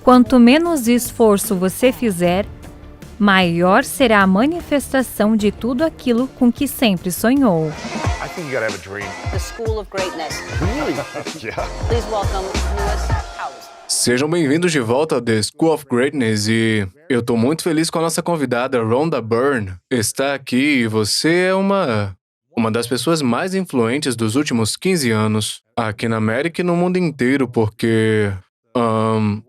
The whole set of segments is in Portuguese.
Quanto menos esforço você fizer, maior será a manifestação de tudo aquilo com que sempre sonhou. I think you gotta have a dream. The School of Greatness. Really? Yeah. Please welcome Lewis Howes. Sejam bem-vindos de volta ao The School of Greatness e eu tô muito feliz com a nossa convidada Rhonda Byrne está aqui e você é uma das pessoas mais influentes dos últimos 15 anos aqui na América e no mundo inteiro porque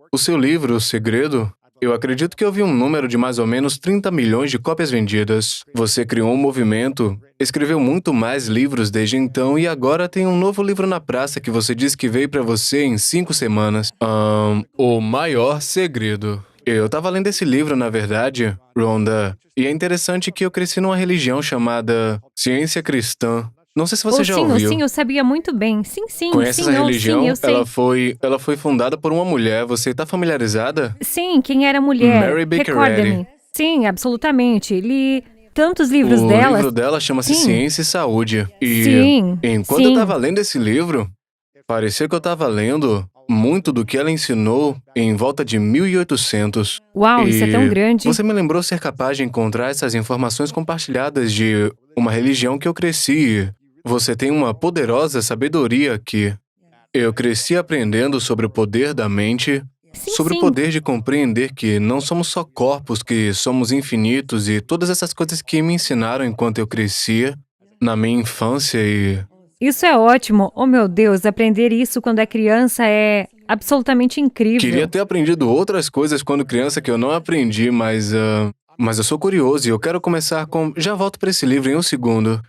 o seu livro, O Segredo, eu acredito que eu vi um número de mais ou menos 30 milhões de cópias vendidas. Você criou um movimento, escreveu muito mais livros desde então e agora tem um novo livro na praça que você disse que veio pra você em 5 semanas. O Maior Segredo. Eu tava lendo esse livro, na verdade, Rhonda, e é interessante que eu cresci numa religião chamada Ciência Cristã. Não sei se você já ouviu. Sim, eu sabia muito bem. Sim, Conhece essa religião? Sim, eu sei. Ela foi fundada por uma mulher. Você tá familiarizada? Sim, quem era a mulher? Mary Baker Recorda-me. Eddy. Sim, absolutamente. Li tantos livros dela. O livro dela chama-se Sim. Ciência e Saúde. E Sim, enquanto sim. eu tava lendo esse livro, parecia que eu tava lendo muito do que ela ensinou em volta de 1800. Uau, isso é E tão grande. Você me lembrou ser capaz de encontrar essas informações compartilhadas de uma religião que eu cresci. Você tem uma poderosa sabedoria aqui. Eu cresci aprendendo sobre o poder da mente, sobre o poder de compreender que não somos só corpos, que somos infinitos e todas essas coisas que me ensinaram enquanto eu crescia, na minha infância e... Isso é ótimo. Oh, meu Deus, aprender isso quando é criança é absolutamente incrível. Queria ter aprendido outras coisas quando criança que eu não aprendi, mas eu sou curioso e eu quero começar com... Já volto para esse livro em um segundo.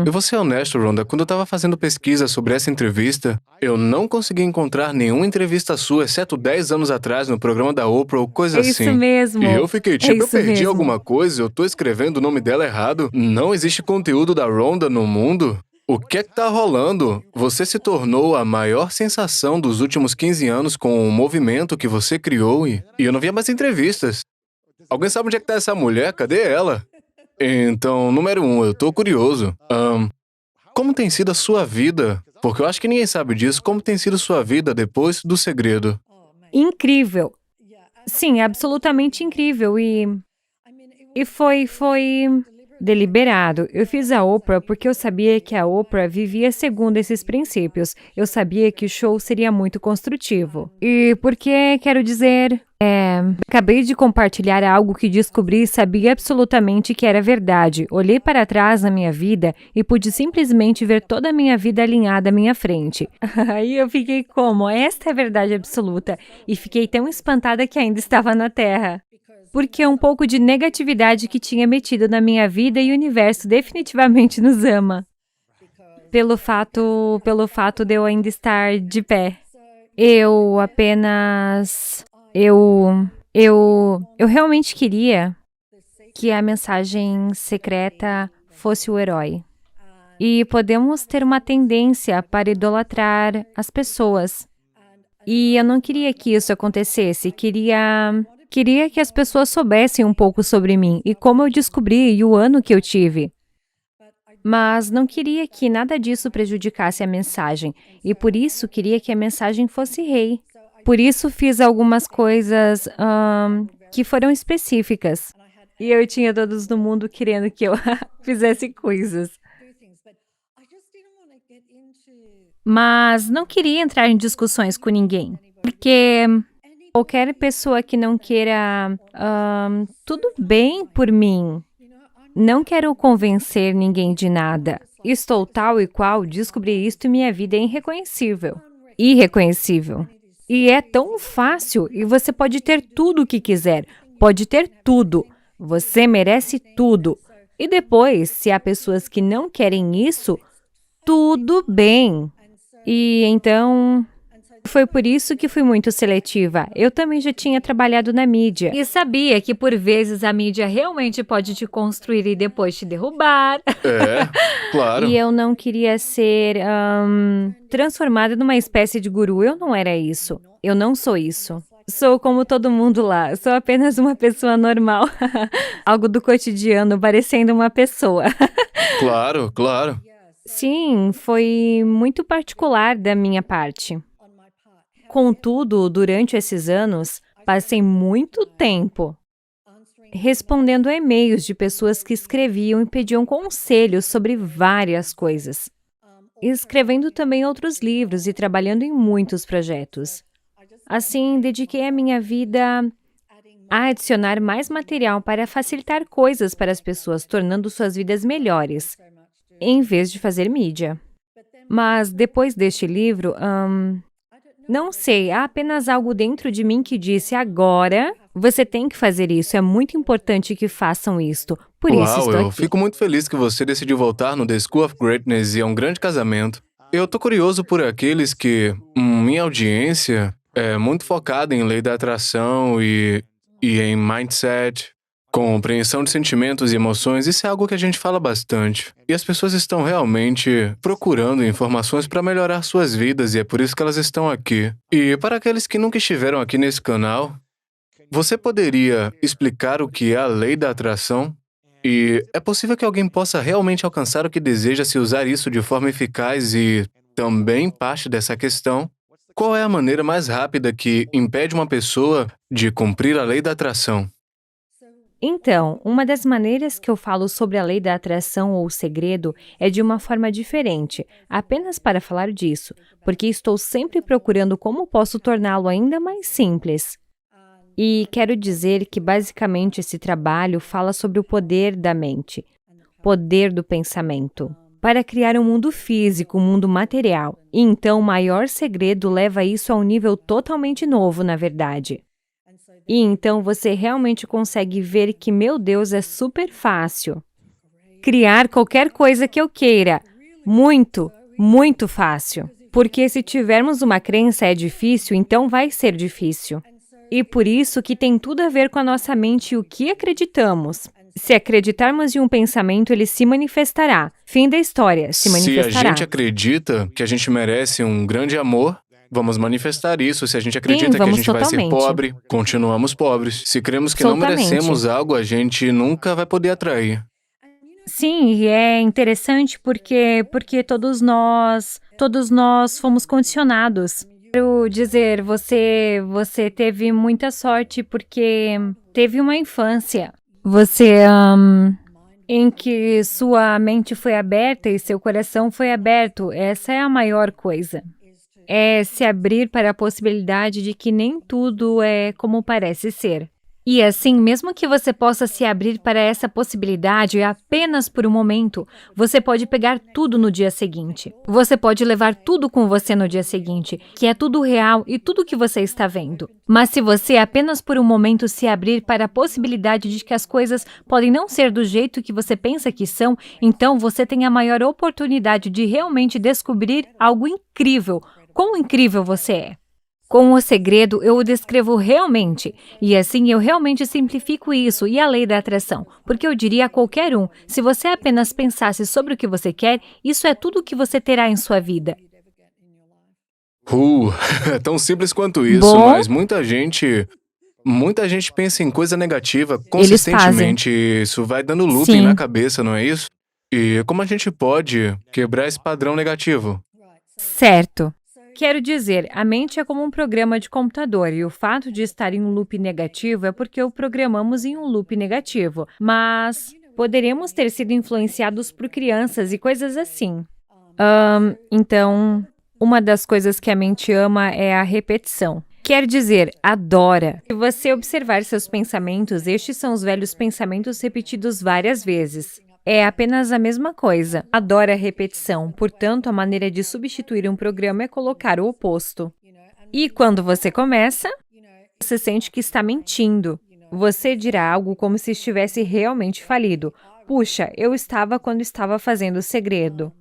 Eu vou ser honesto, Rhonda, quando eu tava fazendo pesquisa sobre essa entrevista, eu não consegui encontrar nenhuma entrevista sua, exceto 10 anos atrás, no programa da Oprah ou coisa assim. Isso mesmo. E eu fiquei tipo, eu isso perdi mesmo. alguma coisa, eu tô escrevendo o nome dela errado, não existe conteúdo da Rhonda no mundo? O que é que tá rolando? Você se tornou a maior sensação dos últimos 15 anos com o movimento que você criou e eu não via mais entrevistas. Alguém sabe onde é que tá essa mulher? Cadê ela? Então, número 1, eu tô curioso. Como tem sido a sua vida? Porque eu acho que ninguém sabe disso. Como tem sido sua vida depois do Segredo? Incrível. Sim, absolutamente incrível. E foi deliberado. Eu fiz a Oprah porque eu sabia que a Oprah vivia segundo esses princípios. Eu sabia que o show seria muito construtivo. E porque, quero dizer, acabei de compartilhar algo que descobri e sabia absolutamente que era verdade. Olhei para trás na minha vida e pude simplesmente ver toda a minha vida alinhada à minha frente. Aí eu fiquei como? Esta é a verdade absoluta. E fiquei tão espantada que ainda estava na Terra. Porque um pouco de negatividade que tinha metido na minha vida e o universo definitivamente nos ama. Pelo fato de eu ainda estar de pé. Eu realmente queria que a mensagem secreta fosse o herói. E podemos ter uma tendência para idolatrar as pessoas. E eu não queria que isso acontecesse, queria que as pessoas soubessem um pouco sobre mim e como eu descobri e o ano que eu tive. Mas não queria que nada disso prejudicasse a mensagem, e por isso queria que a mensagem fosse rei. Por isso fiz algumas coisas que foram específicas. E eu tinha todos no mundo querendo que eu fizesse coisas. Mas não queria entrar em discussões com ninguém, porque qualquer pessoa que não queira tudo bem por mim. Não quero convencer ninguém de nada. Estou tal e qual, descobri isto e minha vida é irreconhecível. Irreconhecível. E é tão fácil, e você pode ter tudo o que quiser. Pode ter tudo. Você merece tudo. E depois, se há pessoas que não querem isso, tudo bem. E então... Foi por isso que fui muito seletiva. Eu também já tinha trabalhado na mídia. E sabia que, por vezes, a mídia realmente pode te construir e depois te derrubar. Claro. E eu não queria ser transformada numa espécie de guru. Eu não era isso. Eu não sou isso. Sou como todo mundo lá. Sou apenas uma pessoa normal. Algo do cotidiano, parecendo uma pessoa. Claro, claro. Sim, foi muito particular da minha parte. Contudo, durante esses anos, passei muito tempo respondendo a e-mails de pessoas que escreviam e pediam conselhos sobre várias coisas. Escrevendo também outros livros e trabalhando em muitos projetos. Assim, dediquei a minha vida a adicionar mais material para facilitar coisas para as pessoas, tornando suas vidas melhores, em vez de fazer mídia. Mas depois deste livro, não sei, há apenas algo dentro de mim que disse, agora você tem que fazer isso, é muito importante que façam isto. Por isso Uau, estou eu aqui. fico muito feliz que você decidiu voltar no The School of Greatness e é um grande casamento. Eu tô curioso por aqueles que, minha audiência é muito focada em lei da atração e em mindset, compreensão de sentimentos e emoções. Isso é algo que a gente fala bastante. E as pessoas estão realmente procurando informações para melhorar suas vidas e é por isso que elas estão aqui. E para aqueles que nunca estiveram aqui nesse canal, você poderia explicar o que é a lei da atração? E é possível que alguém possa realmente alcançar o que deseja se usar isso de forma eficaz e também parte dessa questão? Qual é a maneira mais rápida que impede uma pessoa de cumprir a lei da atração? Então, uma das maneiras que eu falo sobre a lei da atração ou o segredo é de uma forma diferente, apenas para falar disso, porque estou sempre procurando como posso torná-lo ainda mais simples. E quero dizer que basicamente esse trabalho fala sobre o poder da mente, poder do pensamento, para criar um mundo físico, um mundo material. E então o maior segredo leva isso a um nível totalmente novo, na verdade. E então você realmente consegue ver que, meu Deus, é super fácil. Criar qualquer coisa que eu queira. Muito, muito fácil. Porque se tivermos uma crença é difícil, então vai ser difícil. E por isso que tem tudo a ver com a nossa mente e o que acreditamos. Se acreditarmos em um pensamento, ele se manifestará. Fim da história, se manifestará. Se a gente acredita que a gente merece um grande amor, vamos manifestar isso. Se a gente acredita que a gente vai ser pobre, continuamos pobres. Se cremos que não merecemos algo, a gente nunca vai poder atrair. Sim, e é interessante porque todos nós fomos condicionados. Quero dizer, você teve muita sorte porque teve uma infância. Em que sua mente foi aberta e seu coração foi aberto. Essa é a maior coisa. É se abrir para a possibilidade de que nem tudo é como parece ser. E assim, mesmo que você possa se abrir para essa possibilidade apenas por um momento, você pode pegar tudo no dia seguinte. Você pode levar tudo com você no dia seguinte, que é tudo real e tudo que você está vendo. Mas se você apenas por um momento se abrir para a possibilidade de que as coisas podem não ser do jeito que você pensa que são, então você tem a maior oportunidade de realmente descobrir algo incrível. Quão incrível você é! Com o segredo, eu o descrevo realmente, e assim eu realmente simplifico isso e a lei da atração, porque eu diria a qualquer um, se você apenas pensasse sobre o que você quer, isso é tudo o que você terá em sua vida. É tão simples quanto isso, mas muita gente pensa em coisa negativa consistentemente, isso vai dando looping na cabeça, não é isso? E como a gente pode quebrar esse padrão negativo? Certo. Quero dizer, a mente é como um programa de computador e o fato de estar em um loop negativo é porque o programamos em um loop negativo, mas poderíamos ter sido influenciados por crianças e coisas assim. Então, uma das coisas que a mente ama é a repetição. Quer dizer, adora. Se você observar seus pensamentos, estes são os velhos pensamentos repetidos várias vezes. É apenas a mesma coisa. Adora a repetição. Portanto, a maneira de substituir um programa é colocar o oposto. E quando você começa, você sente que está mentindo. Você dirá algo como se estivesse realmente falido. Puxa, eu estava quando estava fazendo o segredo.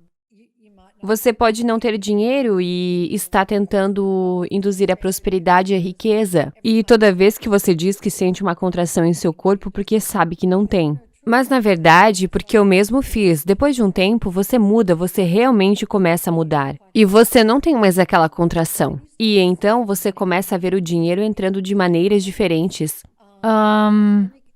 Você pode não ter dinheiro e está tentando induzir a prosperidade e a riqueza. E toda vez que você diz que sente uma contração em seu corpo porque sabe que não tem. Mas, na verdade, porque eu mesmo fiz, depois de um tempo, você muda, você realmente começa a mudar. E você não tem mais aquela contração. E então, você começa a ver o dinheiro entrando de maneiras diferentes.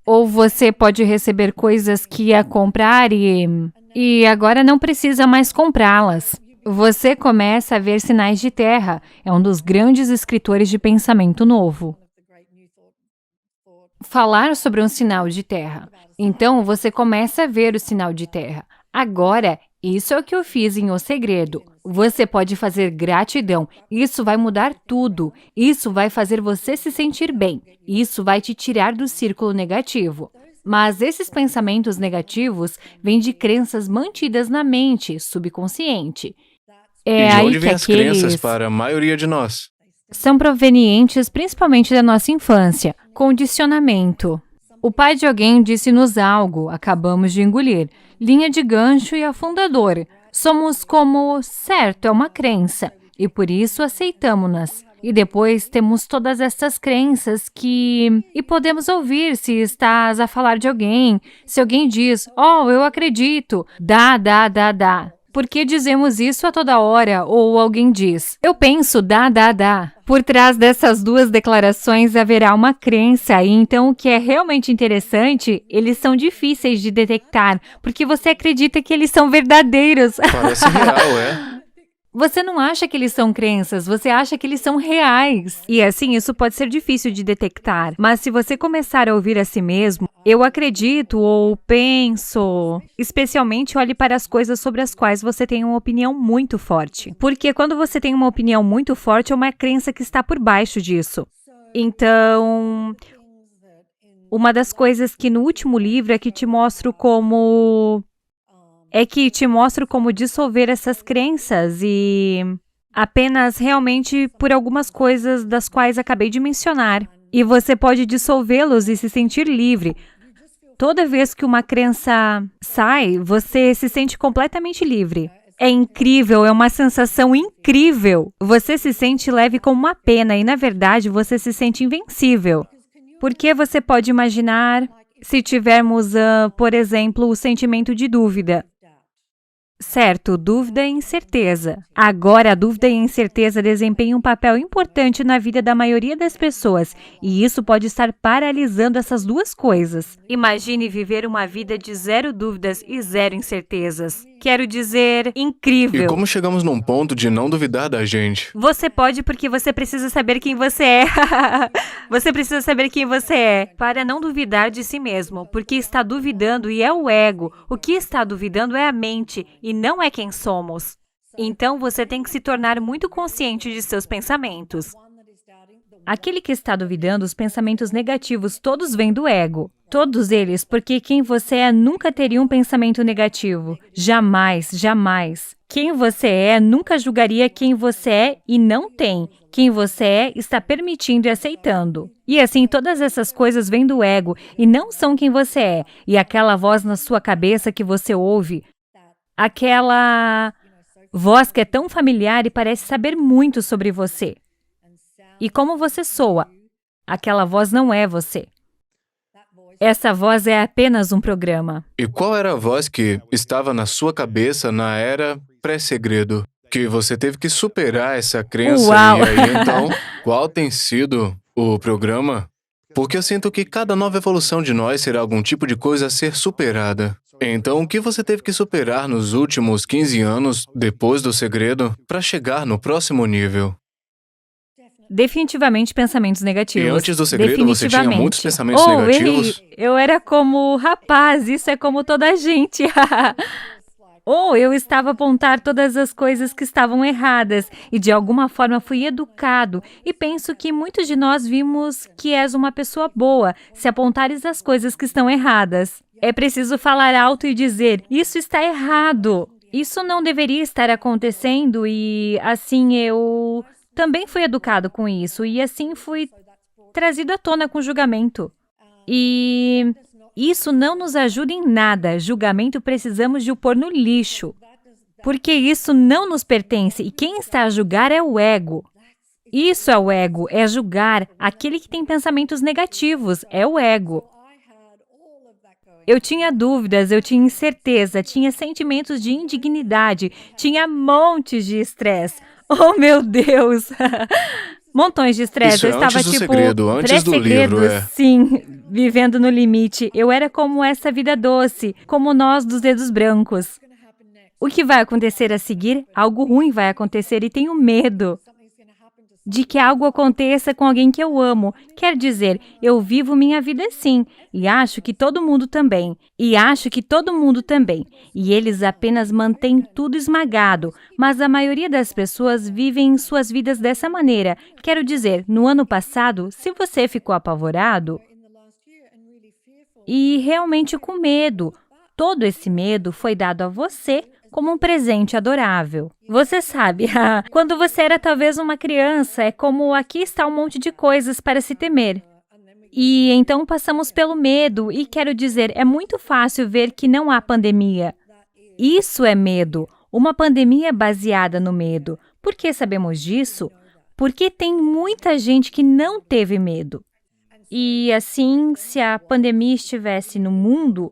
Ou você pode receber coisas que ia comprar e agora não precisa mais comprá-las. Você começa a ver sinais de terra. É um dos grandes escritores de pensamento novo. Falar sobre um sinal de terra. Então, você começa a ver o sinal de terra. Agora, isso é o que eu fiz em O Segredo. Você pode fazer gratidão. Isso vai mudar tudo. Isso vai fazer você se sentir bem. Isso vai te tirar do círculo negativo. Mas esses pensamentos negativos vêm de crenças mantidas na mente subconsciente. É E de aí onde que vêm as crenças aqueles para a maioria de nós? são provenientes principalmente da nossa infância. Condicionamento. O pai de alguém disse-nos algo, acabamos de engolir. Linha de gancho e afundador. Somos como, certo, é uma crença, e por isso aceitamos-nas. E depois temos todas essas crenças e podemos ouvir se estás a falar de alguém, se alguém diz, oh, eu acredito, dá. Por que dizemos isso a toda hora? Ou alguém diz, eu penso, dá. Por trás dessas duas declarações haverá uma crença, e então o que é realmente interessante, eles são difíceis de detectar, porque você acredita que eles são verdadeiros. Parece real, é? Você não acha que eles são crenças, você acha que eles são reais. E assim, isso pode ser difícil de detectar. Mas se você começar a ouvir a si mesmo, eu acredito ou penso, especialmente olhe para as coisas sobre as quais você tem uma opinião muito forte. Porque quando você tem uma opinião muito forte, é uma crença que está por baixo disso. Então, uma das coisas que no último livro é que te mostro como dissolver essas crenças e apenas realmente por algumas coisas das quais acabei de mencionar. E você pode dissolvê-los e se sentir livre. Toda vez que uma crença sai, você se sente completamente livre. É incrível, é uma sensação incrível. Você se sente leve como uma pena e, na verdade, você se sente invencível. Porque você pode imaginar se tivermos, por exemplo, o sentimento de dúvida. Certo, dúvida e incerteza. Agora, a dúvida e a incerteza desempenham um papel importante na vida da maioria das pessoas, e isso pode estar paralisando essas duas coisas. Imagine viver uma vida de 0 dúvidas e 0 incertezas. Quero dizer, E incrível. como chegamos num ponto de não duvidar da gente? Você pode porque você precisa saber quem você é. Você precisa saber quem você é para não duvidar de si mesmo, porque está duvidando e é o ego. O que está duvidando é a mente e não é quem somos. Então você tem que se tornar muito consciente de seus pensamentos. Aquele que está duvidando, os pensamentos negativos, todos vêm do ego. Todos eles, porque quem você é nunca teria um pensamento negativo. Jamais, jamais. Quem você é nunca julgaria quem você é e não tem. Quem você é está permitindo e aceitando. E assim, todas essas coisas vêm do ego e não são quem você é. E aquela voz na sua cabeça que você ouve, aquela voz que é tão familiar e parece saber muito sobre você. E como você soa, aquela voz não é você. Essa voz é apenas um programa. E qual era a voz que estava na sua cabeça na era pré-segredo? Que você teve que superar essa crença Uau! e aí então, qual tem sido o programa? Porque eu sinto que cada nova evolução de nós será algum tipo de coisa a ser superada. Então, o que você teve que superar nos últimos 15 anos, depois do segredo, para chegar no próximo nível? Definitivamente pensamentos negativos. E antes do segredo, você tinha muitos pensamentos errei. negativos? Eu era como, rapaz, isso é como toda a gente. Ou eu estava a apontar todas as coisas que estavam erradas e de alguma forma fui educado e penso que muitos de nós vimos que és uma pessoa boa se apontares as coisas que estão erradas. É preciso falar alto e dizer, isso está errado, isso não deveria estar acontecendo e assim eu também fui educado com isso e assim fui trazido à tona com julgamento. E isso não nos ajuda em nada. Julgamento precisamos de o pôr no lixo. Porque isso não nos pertence e quem está a julgar é o ego. Isso é o ego, é julgar. Aquele que tem pensamentos negativos é o ego. Eu tinha dúvidas, eu tinha incerteza, tinha sentimentos de indignidade, tinha montes de estresse. Oh, meu Deus! Montões de estresse. Isso é Eu estava antes do tipo segredo, antes do pré-segredo, livro, é. sim, vivendo no limite. Eu era como essa vida doce, como nós dos dedos brancos. O que vai acontecer a seguir? Algo ruim vai acontecer e tenho medo de que algo aconteça com alguém que eu amo. Quer dizer, eu vivo minha vida assim, e acho que todo mundo também. E eles apenas mantêm tudo esmagado, mas a maioria das pessoas vivem suas vidas dessa maneira. Quero dizer, no ano passado, se você ficou apavorado e realmente com medo, todo esse medo foi dado a você como um presente adorável. Você sabe, quando você era talvez uma criança, é como aqui está um monte de coisas para se temer. E então passamos pelo medo, e quero dizer, é muito fácil ver que não há pandemia. Isso é medo, uma pandemia baseada no medo. Por que sabemos disso? Porque tem muita gente que não teve medo. E assim, se a pandemia estivesse no mundo,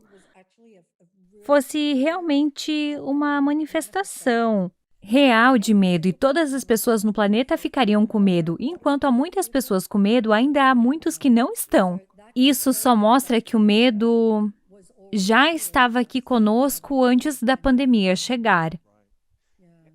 fosse realmente uma manifestação real de medo e todas as pessoas no planeta ficariam com medo. Enquanto há muitas pessoas com medo, ainda há muitos que não estão. Isso só mostra que o medo já estava aqui conosco antes da pandemia chegar.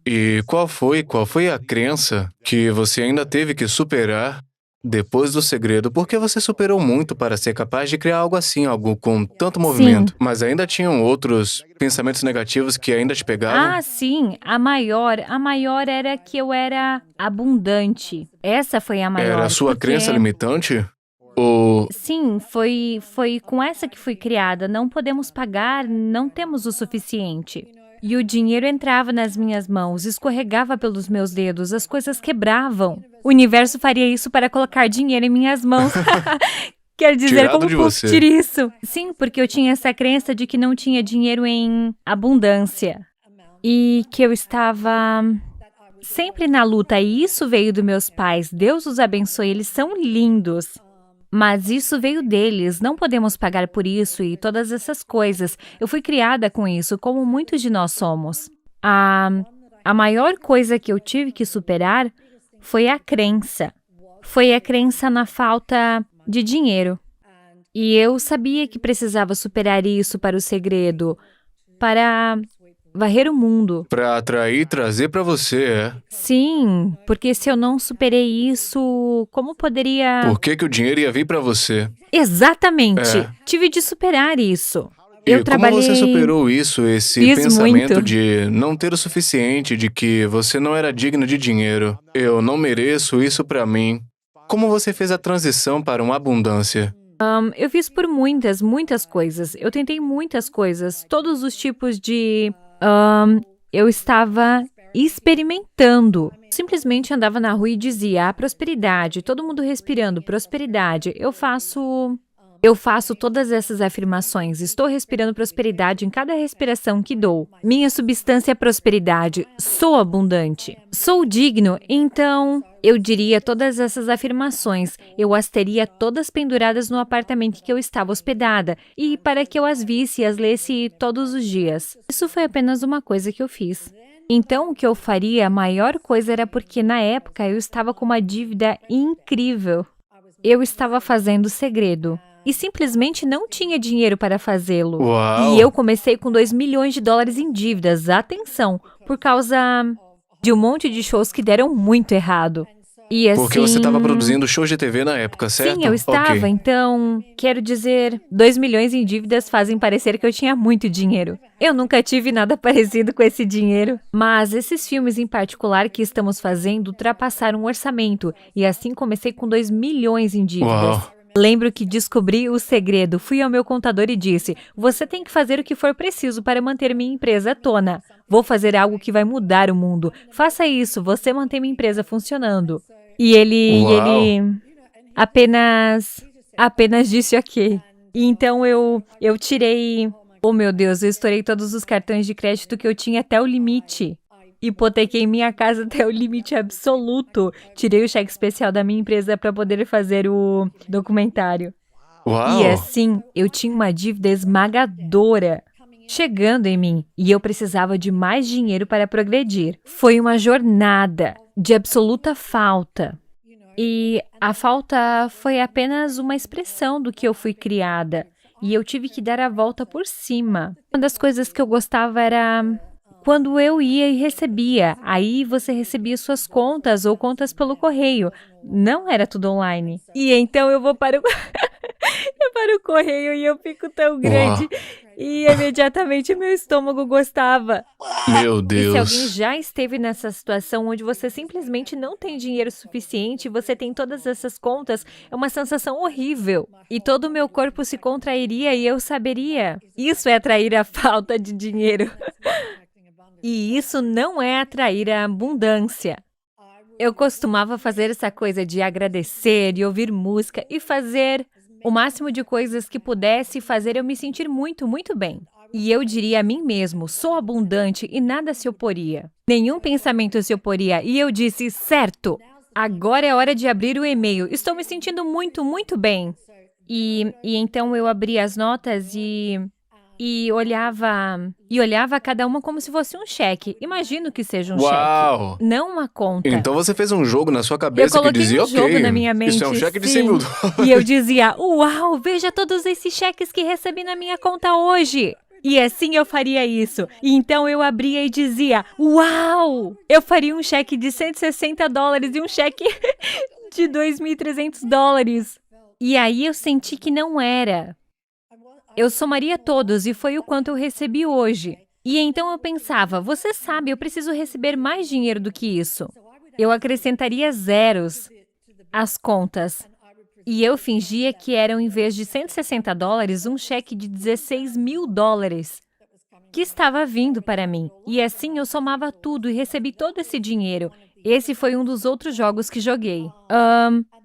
E qual foi a crença que você ainda teve que superar depois do segredo? Porque você superou muito para ser capaz de criar algo assim, algo com tanto movimento. Sim. Mas ainda tinham outros pensamentos negativos que ainda te pegavam? Sim, a maior era que eu era abundante. Essa foi a maior. Era a sua porque- crença limitante? Ou Sim, foi com essa que fui criada. Não podemos pagar, não temos o suficiente. E o dinheiro entrava nas minhas mãos, escorregava pelos meus dedos, as coisas quebravam. O universo faria isso para colocar dinheiro em minhas mãos. Quer dizer, Tirado como de você. curtir isso? Sim, porque eu tinha essa crença de que não tinha dinheiro em abundância. E que eu estava sempre na luta. E isso veio dos meus pais. Deus os abençoe, eles são lindos. Mas isso veio deles, não podemos pagar por isso e todas essas coisas. Eu fui criada com isso, como muitos de nós somos. A maior coisa que eu tive que superar foi a crença. Foi a crença na falta de dinheiro. E eu sabia que precisava superar isso para o segredo, para varrer o mundo. para atrair e trazer para você, é? Sim, porque se eu não superei isso, como poderia... Por que o dinheiro ia vir para você? Exatamente. É. Tive de superar isso. E Eu como trabalhei... você superou isso, esse Fiz pensamento muito. de não ter o suficiente, de que você não era digno de dinheiro? Eu não mereço isso para mim. Como você fez a transição para uma abundância? Eu fiz por muitas coisas. Eu tentei muitas coisas. Todos os tipos de... eu estava experimentando. Simplesmente andava na rua e dizia, prosperidade, todo mundo respirando, prosperidade. Eu faço todas essas afirmações. Estou respirando prosperidade em cada respiração que dou. Minha substância é prosperidade. Sou abundante. Sou digno. Então, eu diria todas essas afirmações. Eu as teria todas penduradas no apartamento que eu estava hospedada e para que eu as visse e as lesse todos os dias. Isso foi apenas uma coisa que eu fiz. Então, o que eu faria, a maior coisa era porque, na época, eu estava com uma dívida incrível. Eu estava fazendo segredo. E simplesmente não tinha dinheiro para fazê-lo. Uau! E eu comecei com $2 milhões em dívidas, atenção, por causa de um monte de shows que deram muito errado. E assim... Porque você estava produzindo shows de TV na época, certo? Sim, eu estava. Ok. Então, quero dizer, 2 milhões em dívidas fazem parecer que eu tinha muito dinheiro. Eu nunca tive nada parecido com esse dinheiro. Mas esses filmes em particular que estamos fazendo ultrapassaram o orçamento. E assim comecei com 2 milhões em dívidas. Uau! Lembro que descobri o segredo. Fui ao meu contador e disse, você tem que fazer o que for preciso para manter minha empresa à tona. Vou fazer algo que vai mudar o mundo. Faça isso, você mantém minha empresa funcionando. E ele apenas disse ok. E então eu tirei... Oh meu Deus, eu estourei todos os cartões de crédito que eu tinha até o limite. Hipotequei minha casa até o limite absoluto. Tirei o cheque especial da minha empresa para poder fazer o documentário. Uau! E assim, eu tinha uma dívida esmagadora chegando em mim e eu precisava de mais dinheiro para progredir. Foi uma jornada de absoluta falta. E a falta foi apenas uma expressão do que eu fui criada. E eu tive que dar a volta por cima. Uma das coisas que eu gostava era quando eu ia e recebia. Aí você recebia suas contas ou contas pelo correio. Não era tudo online. E então eu vou para o, eu para o correio e eu fico tão grande. E imediatamente meu estômago gostava. Meu E se Deus. alguém já esteve nessa situação onde você simplesmente não tem dinheiro suficiente, você tem todas essas contas, é uma sensação horrível. E todo o meu corpo se contrairia e eu saberia. Isso é atrair a falta de dinheiro. E isso não é atrair a abundância. Eu costumava fazer essa coisa de agradecer e ouvir música e fazer o máximo de coisas que pudesse fazer eu me sentir muito, muito bem. E eu diria a mim mesmo, sou abundante e nada se oporia. Nenhum pensamento se oporia. E eu disse, certo, agora é hora de abrir o e-mail. Estou me sentindo muito, muito bem. E então eu abri as notas e olhava cada uma como se fosse um cheque. Imagino que seja um Uau! cheque, não uma conta. Então você fez um jogo na sua Eu cabeça que coloquei dizia, um jogo ok, na minha mente. isso é um cheque de sim. 100 mil dólares. E eu dizia, uau, veja todos esses cheques que recebi na minha conta hoje. E assim eu faria isso. E então eu abria e dizia, uau, eu faria um cheque de $160 e um cheque de $2.300. E aí eu senti que não era. Eu somaria todos e foi o quanto eu recebi hoje. E então eu pensava, você sabe, eu preciso receber mais dinheiro do que isso. Eu acrescentaria zeros às contas. E eu fingia que eram, em vez de $160, um cheque de $16 mil que estava vindo para mim. E assim eu somava tudo e recebi todo esse dinheiro. Esse foi um dos outros jogos que joguei.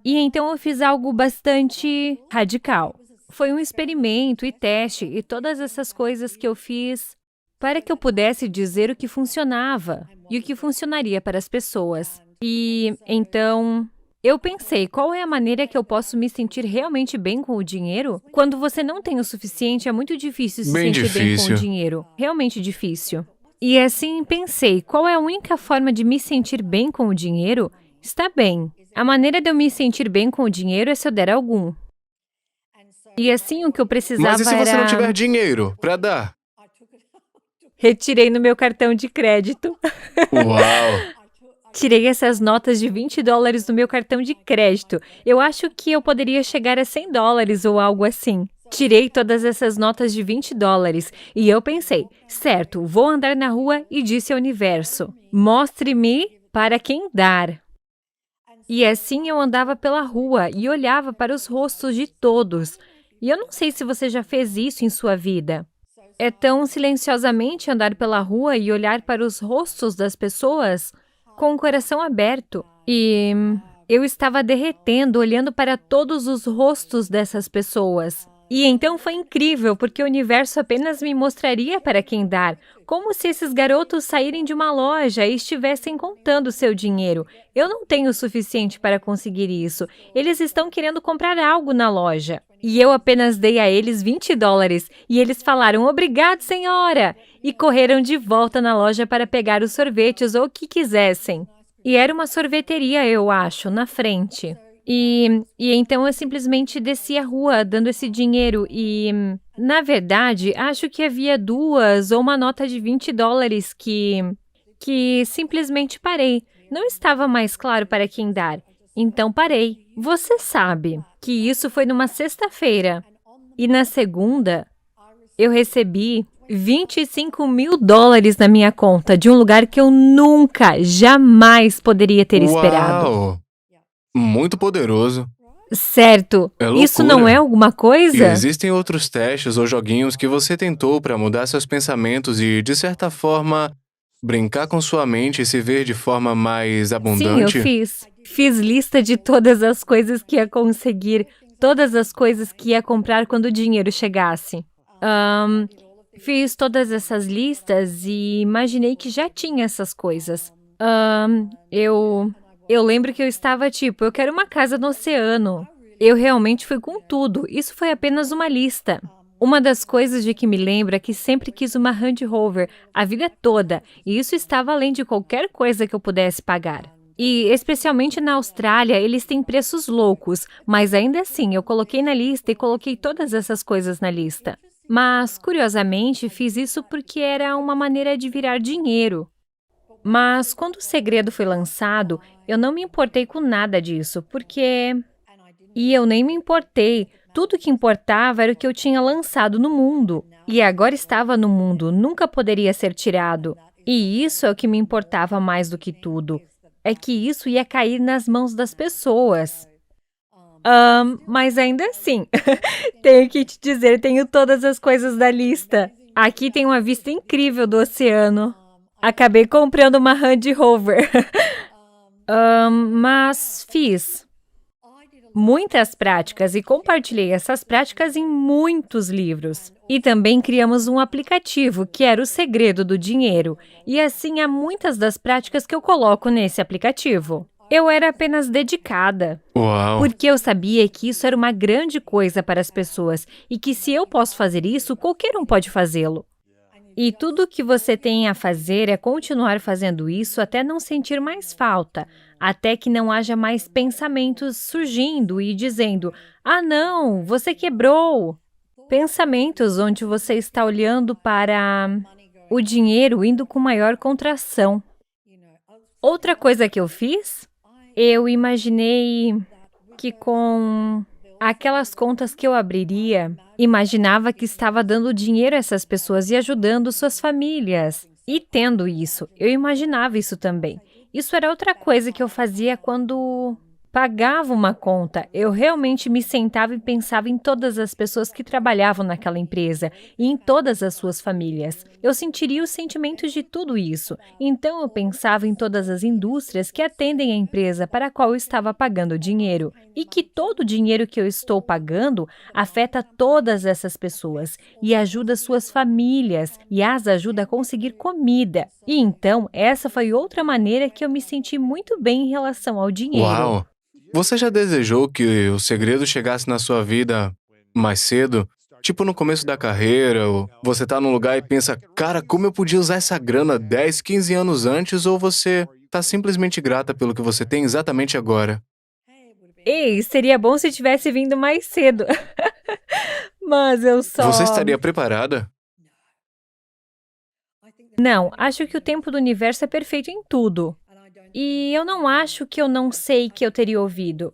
E então eu fiz algo bastante radical. Foi um experimento e teste e todas essas coisas que eu fiz para que eu pudesse dizer o que funcionava e o que funcionaria para as pessoas. E então eu pensei, qual é a maneira que eu posso me sentir realmente bem com o dinheiro? Quando você não tem o suficiente, é muito difícil se Bem sentir bem com difícil. o dinheiro. Realmente difícil. E assim pensei, qual é a única forma de me sentir bem com o dinheiro? Está bem. A maneira de eu me sentir bem com o dinheiro é se eu der algum. E assim o que eu precisava Mas e se você era... não tiver dinheiro pra dar? Retirei no meu cartão de crédito. Uau! Tirei essas notas de $20 do meu cartão de crédito. Eu acho que eu poderia chegar a $100 ou algo assim. Tirei todas essas notas de $20 e eu pensei, certo, vou andar na rua e disse ao universo, mostre-me para quem dar. E assim eu andava pela rua e olhava para os rostos de todos. E eu não sei se você já fez isso em sua vida. É tão silenciosamente andar pela rua e olhar para os rostos das pessoas com o coração aberto. E eu estava derretendo, olhando para todos os rostos dessas pessoas. E então foi incrível, porque o universo apenas me mostraria para quem dar, como se esses garotos saírem de uma loja e estivessem contando seu dinheiro. Eu não tenho o suficiente para conseguir isso. Eles estão querendo comprar algo na loja. E eu apenas dei a eles $20. E eles falaram, obrigado, senhora! E correram de volta na loja para pegar os sorvetes ou o que quisessem. E era uma sorveteria, eu acho, na frente. E então eu simplesmente desci a rua dando esse dinheiro e, na verdade, acho que havia 2 ou uma nota de $20 que simplesmente parei. Não estava mais claro para quem dar. Então parei. Você sabe que isso foi numa sexta-feira. E na segunda, eu recebi $25 mil na minha conta de um lugar que eu nunca, jamais poderia ter esperado. Uau! Muito poderoso. Certo. É loucura. Isso não é alguma E coisa? existem outros testes ou joguinhos que você tentou para mudar seus pensamentos e, de certa forma, brincar com sua mente e se ver de forma mais Sim, eu abundante? fiz. Fiz lista de todas as coisas que ia conseguir, todas as coisas que ia comprar quando o dinheiro chegasse. Fiz todas essas listas e imaginei que já tinha essas coisas. Eu lembro que eu estava tipo, eu quero uma casa no oceano. Eu realmente fui com tudo. Isso foi apenas uma lista. Uma das coisas de que me lembro é que sempre quis uma Land Rover a vida toda. E isso estava além de qualquer coisa que eu pudesse pagar. E, especialmente na Austrália, eles têm preços loucos. Mas ainda assim, eu coloquei na lista e coloquei todas essas coisas na lista. Mas, curiosamente, fiz isso porque era uma maneira de virar dinheiro. Mas, quando o segredo foi lançado, eu não me importei com nada disso, porque... E eu nem me importei. Tudo que importava era o que eu tinha lançado no mundo. E agora estava no mundo, nunca poderia ser tirado. E isso é o que me importava mais do que tudo. É que isso ia cair nas mãos das pessoas. Mas ainda assim, tenho que te dizer, tenho todas as coisas da lista. Aqui tem uma vista incrível do oceano. Acabei comprando uma Land Rover. Mas fiz muitas práticas e compartilhei essas práticas em muitos livros. E também criamos um aplicativo, que era o segredo do dinheiro. E assim há muitas das práticas que eu coloco nesse aplicativo. Eu era apenas dedicada, Uau! porque eu sabia que isso era uma grande coisa para as pessoas e que se eu posso fazer isso, qualquer um pode fazê-lo. E tudo o que você tem a fazer é continuar fazendo isso até não sentir mais falta, até que não haja mais pensamentos surgindo e dizendo: "Ah, não, você quebrou." Pensamentos onde você está olhando para o dinheiro indo com maior contração. Outra coisa que eu fiz, eu imaginei que com aquelas contas que eu abriria, imaginava que estava dando dinheiro a essas pessoas e ajudando suas famílias. E tendo isso, eu imaginava isso também. Isso era outra coisa que eu fazia quando pagava uma conta. Eu realmente me sentava e pensava em todas as pessoas que trabalhavam naquela empresa e em todas as suas famílias. Eu sentiria os sentimentos de tudo isso. Então eu pensava em todas as indústrias que atendem a empresa para a qual eu estava pagando dinheiro e que todo o dinheiro que eu estou pagando afeta todas essas pessoas e ajuda suas famílias e as ajuda a conseguir comida. E então, essa foi outra maneira que eu me senti muito bem em relação ao dinheiro. Uau! Você já desejou que o segredo chegasse na sua vida mais cedo? Tipo no começo da carreira, ou você tá num lugar e pensa, cara, como eu podia usar essa grana 10, 15 anos antes, ou você tá simplesmente grata pelo que você tem exatamente agora? Ei, seria bom se tivesse vindo mais cedo. Mas eu só... Você estaria preparada? Não, acho que o tempo do universo é perfeito em tudo. E eu não acho que eu não sei que eu teria ouvido.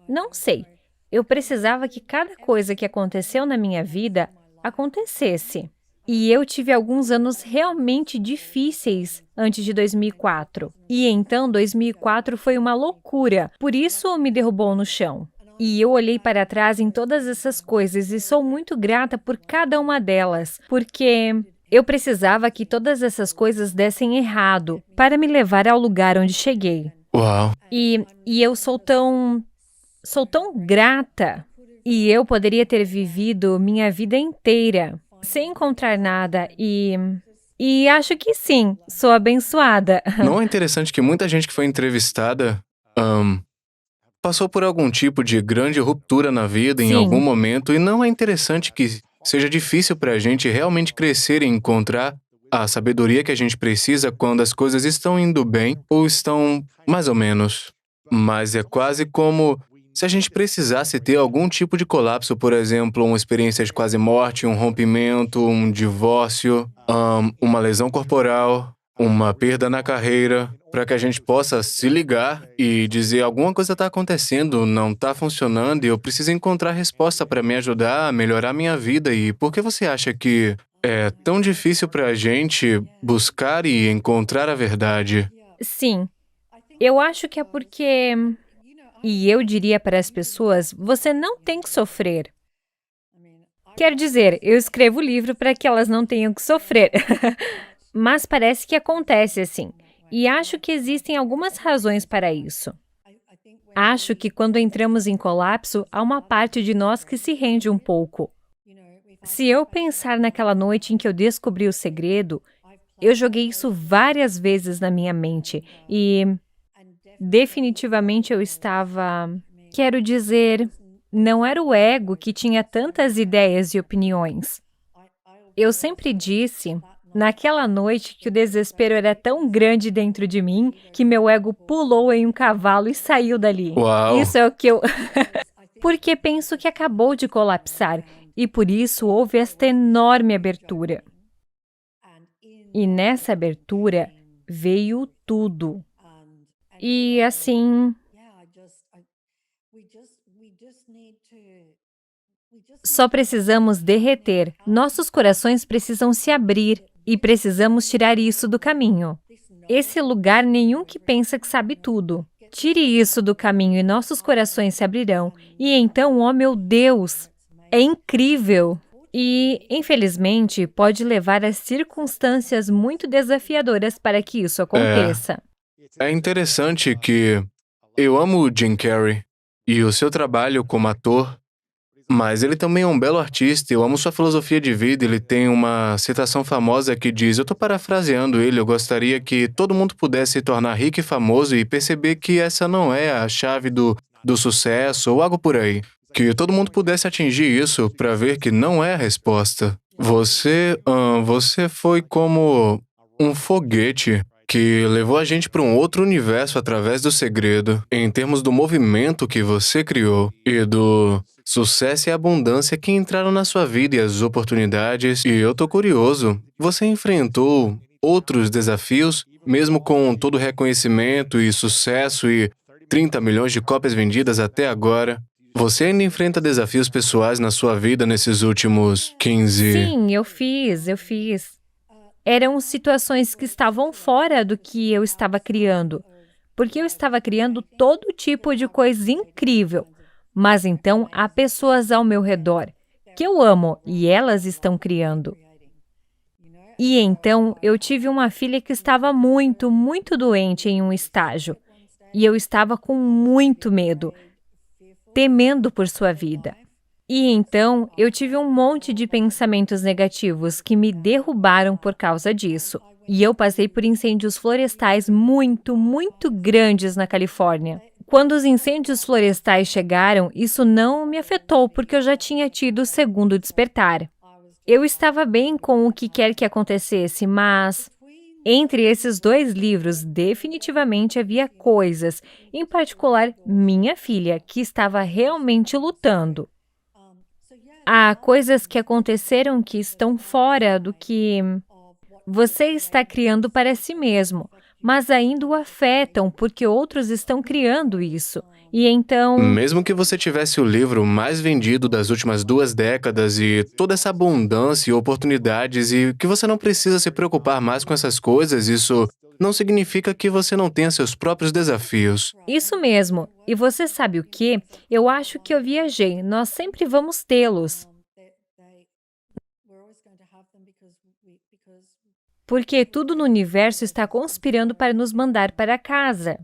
Não sei. Eu precisava que cada coisa que aconteceu na minha vida acontecesse. E eu tive alguns anos realmente difíceis antes de 2004. E então 2004 foi uma loucura, por isso me derrubou no chão. E eu olhei para trás em todas essas coisas e sou muito grata por cada uma delas, porque eu precisava que todas essas coisas dessem errado para me levar ao lugar onde cheguei. Uau! E eu sou tão grata. E eu poderia ter vivido minha vida inteira sem encontrar nada e acho que sim, sou abençoada. Não é interessante que muita gente que foi entrevistada passou por algum tipo de grande ruptura na vida em Sim. algum momento, e não é interessante que seja difícil pra gente realmente crescer e encontrar a sabedoria que a gente precisa quando as coisas estão indo bem ou estão mais ou menos. Mas é quase como se a gente precisasse ter algum tipo de colapso, por exemplo, uma experiência de quase morte, um rompimento, um divórcio, uma lesão corporal, uma perda na carreira, para que a gente possa se ligar e dizer alguma coisa está acontecendo, não está funcionando e eu preciso encontrar resposta para me ajudar a melhorar minha vida. E por que você acha que é tão difícil para a gente buscar e encontrar a verdade? Sim, eu acho que é porque... E eu diria para as pessoas, você não tem que sofrer. Quer dizer, eu escrevo o livro para que elas não tenham que sofrer. Mas parece que acontece assim. E acho que existem algumas razões para isso. Acho que quando entramos em colapso, há uma parte de nós que se rende um pouco. Se eu pensar naquela noite em que eu descobri o segredo, eu joguei isso várias vezes na minha mente e definitivamente eu estava... Quero dizer, não era o ego que tinha tantas ideias e opiniões. Eu sempre disse, naquela noite, que o desespero era tão grande dentro de mim que meu ego pulou em um cavalo e saiu dali. Uau! Isso é o que eu... porque penso que acabou de colapsar e por isso houve esta enorme abertura. E nessa abertura veio tudo. E assim, só precisamos derreter. Nossos corações precisam se abrir e precisamos tirar isso do caminho. Esse lugar nenhum que pensa que sabe tudo. Tire isso do caminho e nossos corações se abrirão. E então, oh meu Deus, é incrível! E, infelizmente, pode levar a circunstâncias muito desafiadoras para que isso aconteça. É interessante que eu amo o Jim Carrey e o seu trabalho como ator, mas ele também é um belo artista, eu amo sua filosofia de vida, ele tem uma citação famosa que diz, eu estou parafraseando ele, eu gostaria que todo mundo pudesse se tornar rico e famoso e perceber que essa não é a chave do sucesso ou algo por aí. Que todo mundo pudesse atingir isso para ver que não é a resposta. Você foi como um foguete que levou a gente para um outro universo através do segredo, em termos do movimento que você criou e do sucesso e abundância que entraram na sua vida e as oportunidades. E eu tô curioso, você enfrentou outros desafios, mesmo com todo o reconhecimento e sucesso e 30 milhões de cópias vendidas até agora? Você ainda enfrenta desafios pessoais na sua vida nesses últimos 15... Sim, eu fiz. Eram situações que estavam fora do que eu estava criando, porque eu estava criando todo tipo de coisa incrível. Mas então há pessoas ao meu redor que eu amo e elas estão criando. E então eu tive uma filha que estava muito, muito doente em um estágio. E eu estava com muito medo, temendo por sua vida. E então, eu tive um monte de pensamentos negativos que me derrubaram por causa disso. E eu passei por incêndios florestais muito, muito grandes na Califórnia. Quando os incêndios florestais chegaram, isso não me afetou porque eu já tinha tido o segundo despertar. Eu estava bem com o que quer que acontecesse, mas entre esses dois livros, definitivamente havia coisas, em particular minha filha, que estava realmente lutando. Há coisas que aconteceram que estão fora do que você está criando para si mesmo, mas ainda o afetam porque outros estão criando isso. E então... Mesmo que você tivesse o livro mais vendido das últimas 2 décadas e toda essa abundância e oportunidades e que você não precisa se preocupar mais com essas coisas, isso não significa que você não tenha seus próprios desafios. Isso mesmo. E você sabe o quê? Eu acho que eu viajei. Nós sempre vamos tê-los. Porque tudo no universo está conspirando para nos mandar para casa.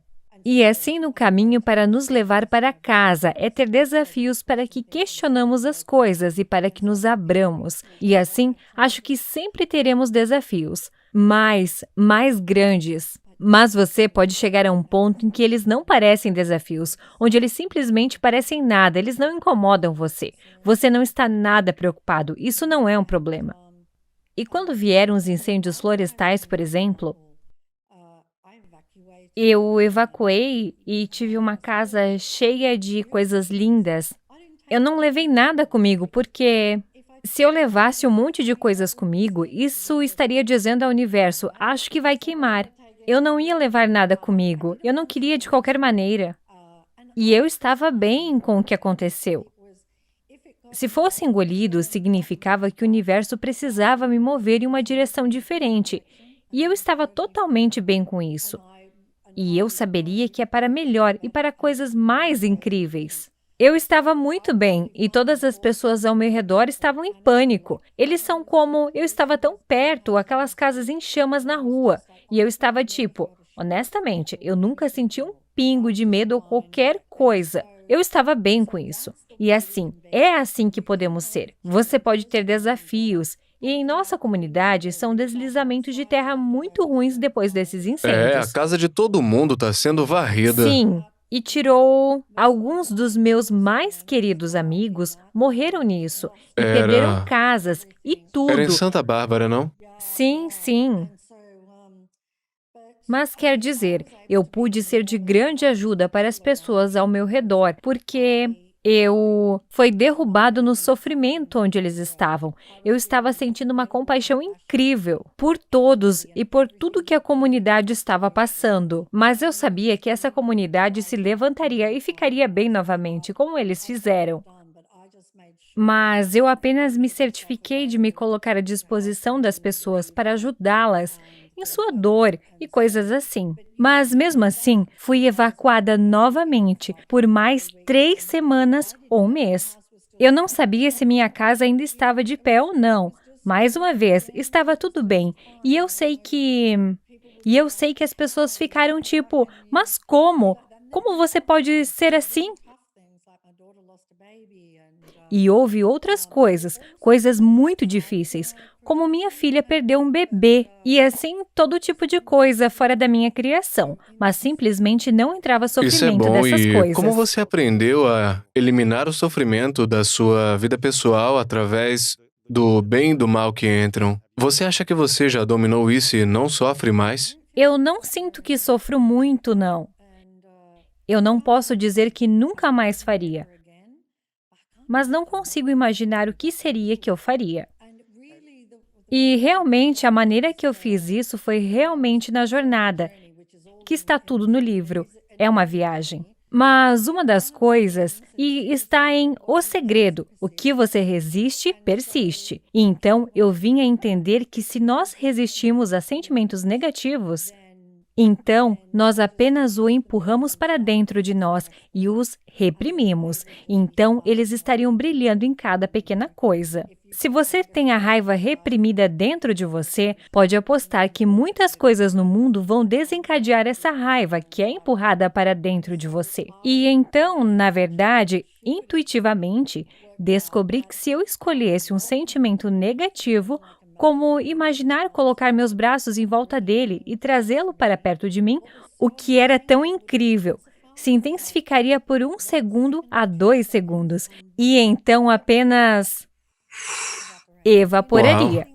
E assim no caminho para nos levar para casa é ter desafios para que questionamos as coisas e para que nos abramos. E assim, acho que sempre teremos desafios, mais grandes. Mas você pode chegar a um ponto em que eles não parecem desafios, onde eles simplesmente parecem nada, eles não incomodam você. Você não está nada preocupado, isso não é um problema. E quando vieram os incêndios florestais, por exemplo, eu evacuei e tive uma casa cheia de coisas lindas. Eu não levei nada comigo, porque se eu levasse um monte de coisas comigo, isso estaria dizendo ao universo, acho que vai queimar. Eu não ia levar nada comigo, eu não queria de qualquer maneira. E eu estava bem com o que aconteceu. Se fosse engolido, significava que o universo precisava me mover em uma direção diferente. E eu estava totalmente bem com isso. E eu saberia que é para melhor e para coisas mais incríveis. Eu estava muito bem e todas as pessoas ao meu redor estavam em pânico. Eles são como, eu estava tão perto, aquelas casas em chamas na rua. E eu estava tipo, honestamente, eu nunca senti um pingo de medo ou qualquer coisa. Eu estava bem com isso. E assim, é assim que podemos ser. Você pode ter desafios. E em nossa comunidade, são deslizamentos de terra muito ruins depois desses incêndios. A casa de todo mundo está sendo varrida. Sim, e tirou... Alguns dos meus mais queridos amigos morreram nisso. E perderam casas e tudo. Era em Santa Bárbara, não? Sim, sim. Mas quer dizer, eu pude ser de grande ajuda para as pessoas ao meu redor, porque Eu fui derrubado no sofrimento onde eles estavam. Eu estava sentindo uma compaixão incrível por todos e por tudo que a comunidade estava passando. Mas eu sabia que essa comunidade se levantaria e ficaria bem novamente, como eles fizeram. Mas eu apenas me certifiquei de me colocar à disposição das pessoas para ajudá-las em sua dor e coisas assim. Mas, mesmo assim, fui evacuada novamente por mais 3 semanas ou um mês. Eu não sabia se minha casa ainda estava de pé ou não. Mais uma vez, estava tudo bem. E eu sei que as pessoas ficaram tipo, mas como? Como você pode ser assim? E houve outras coisas muito difíceis, como minha filha perdeu um bebê, e assim todo tipo de coisa fora da minha criação, mas simplesmente não entrava Isso é sofrimento bom. dessas E coisas. como você aprendeu a eliminar o sofrimento da sua vida pessoal através do bem e do mal que entram? Você acha que você já dominou isso e não sofre mais? Eu não sinto que sofro muito, não. Eu não posso dizer que nunca mais faria, mas não consigo imaginar o que seria que eu faria. E realmente a maneira que eu fiz isso foi realmente na jornada, que está tudo no livro. É uma viagem. Mas uma das coisas, e está em O Segredo, o que você resiste, persiste. E então eu vim a entender que se nós resistimos a sentimentos negativos, então nós apenas o empurramos para dentro de nós e os reprimimos. Então eles estariam brilhando em cada pequena coisa. Se você tem a raiva reprimida dentro de você, pode apostar que muitas coisas no mundo vão desencadear essa raiva que é empurrada para dentro de você. E então, na verdade, intuitivamente, descobri que se eu escolhesse um sentimento negativo, como imaginar colocar meus braços em volta dele e trazê-lo para perto de mim, o que era tão incrível, se intensificaria por 1 segundo a 2 segundos, e então apenas evaporaria.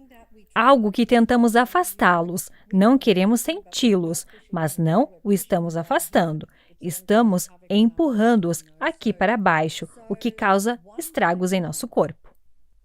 Algo que tentamos afastá-los, não queremos senti-los, mas não o estamos afastando. Estamos empurrando-os aqui para baixo, o que causa estragos em nosso corpo.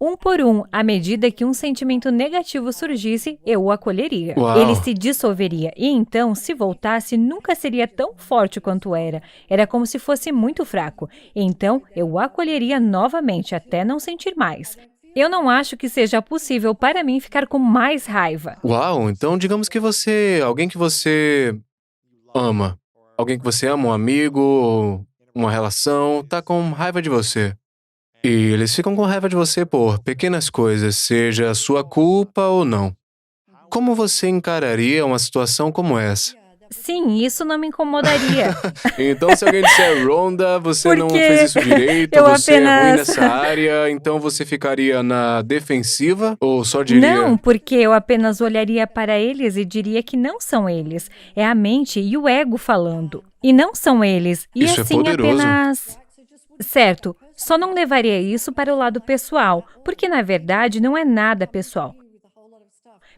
Um por um, à medida que um sentimento negativo surgisse, eu o acolheria. Uau. Ele se dissolveria e então, se voltasse, nunca seria tão forte quanto era. Era como se fosse muito fraco. Então, eu o acolheria novamente até não sentir mais. Eu não acho que seja possível para mim ficar com mais raiva. Uau, então digamos que alguém que você ama, um amigo, ou uma relação, tá com raiva de você. E eles ficam com raiva de você por pequenas coisas, seja sua culpa ou não. Como você encararia uma situação como essa? Sim, isso não me incomodaria. Então, se alguém disser, Rhonda, você não Porque fez isso direito, eu você é ruim apenas- nessa área, então você ficaria na defensiva ou só diria... Não, porque eu apenas olharia para eles e diria que não são eles. É a mente e o ego falando. E não são eles. E Isso é assim poderoso. apenas... Certo, só não levaria isso para o lado pessoal, porque na verdade não é nada pessoal.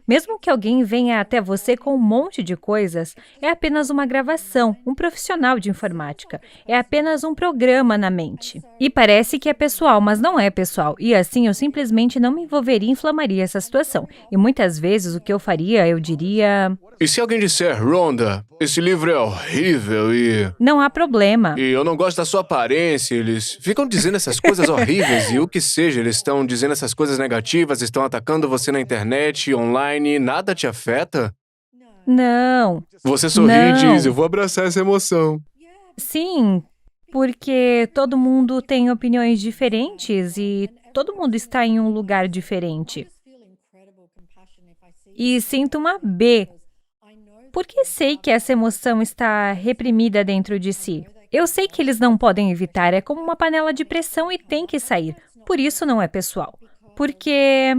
Mesmo que alguém venha até você com um monte de coisas, é apenas uma gravação, um profissional de informática. É apenas um programa na mente. E parece que é pessoal, mas não é pessoal. E assim eu simplesmente não me envolveria e inflamaria essa situação. E muitas vezes o que eu faria, eu diria... E se alguém disser, Rhonda, esse livro é horrível e Não há problema. eu não gosto da sua aparência, eles ficam dizendo essas coisas horríveis e o que seja, eles estão dizendo essas coisas negativas, estão atacando você na internet, online, nada te afeta? Não. Você sorri e Não. diz, eu vou abraçar essa emoção. Sim, porque todo mundo tem opiniões diferentes e todo mundo está em um lugar diferente. E sinto uma B, porque sei que essa emoção está reprimida dentro de si. Eu sei que eles não podem evitar, é como uma panela de pressão e tem que sair. Por isso não é pessoal. Porque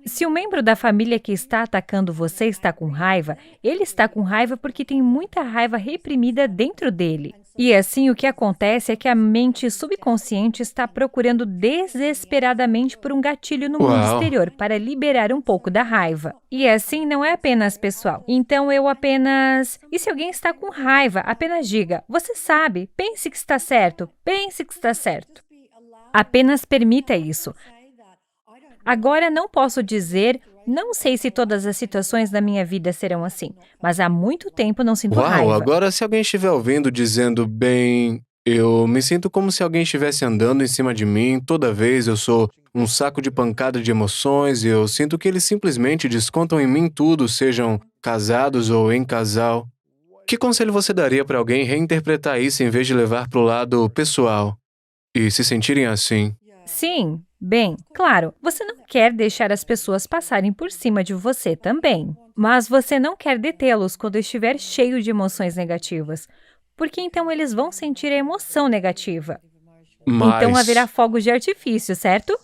se o membro da família que está atacando você está com raiva, ele está com raiva porque tem muita raiva reprimida dentro dele. E assim o que acontece é que a mente subconsciente está procurando desesperadamente por um gatilho no mundo Uau. exterior para liberar um pouco da raiva. E assim não é apenas pessoal. Então eu apenas... E se alguém está com raiva, apenas diga, você sabe, pense que está certo, pense que está certo. Apenas permita isso. Agora não posso dizer, não sei se todas as situações da minha vida serão assim, mas há muito tempo não sinto Uau, raiva. agora se alguém estiver ouvindo dizendo, bem, eu me sinto como se alguém estivesse andando em cima de mim, toda vez eu sou um saco de pancada de emoções e eu sinto que eles simplesmente descontam em mim tudo, sejam casados ou em casal. Que conselho você daria para alguém reinterpretar isso em vez de levar para o lado pessoal e se sentirem assim? Sim, bem, claro, você não quer deixar as pessoas passarem por cima de você também, mas você não quer detê-los quando estiver cheio de emoções negativas, porque então eles vão sentir a emoção negativa. Então Mas haverá fogos de artifício, certo?